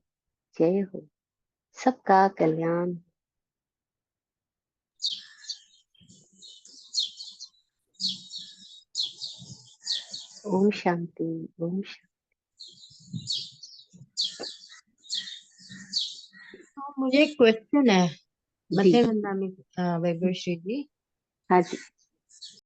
जय हो। सबका कल्याण। ओम शांति। ओम शांति। तो मुझे एक क्वेश्चन है जी। मत्स्य गंगा में, वैभवश्री जी। हाँ जी।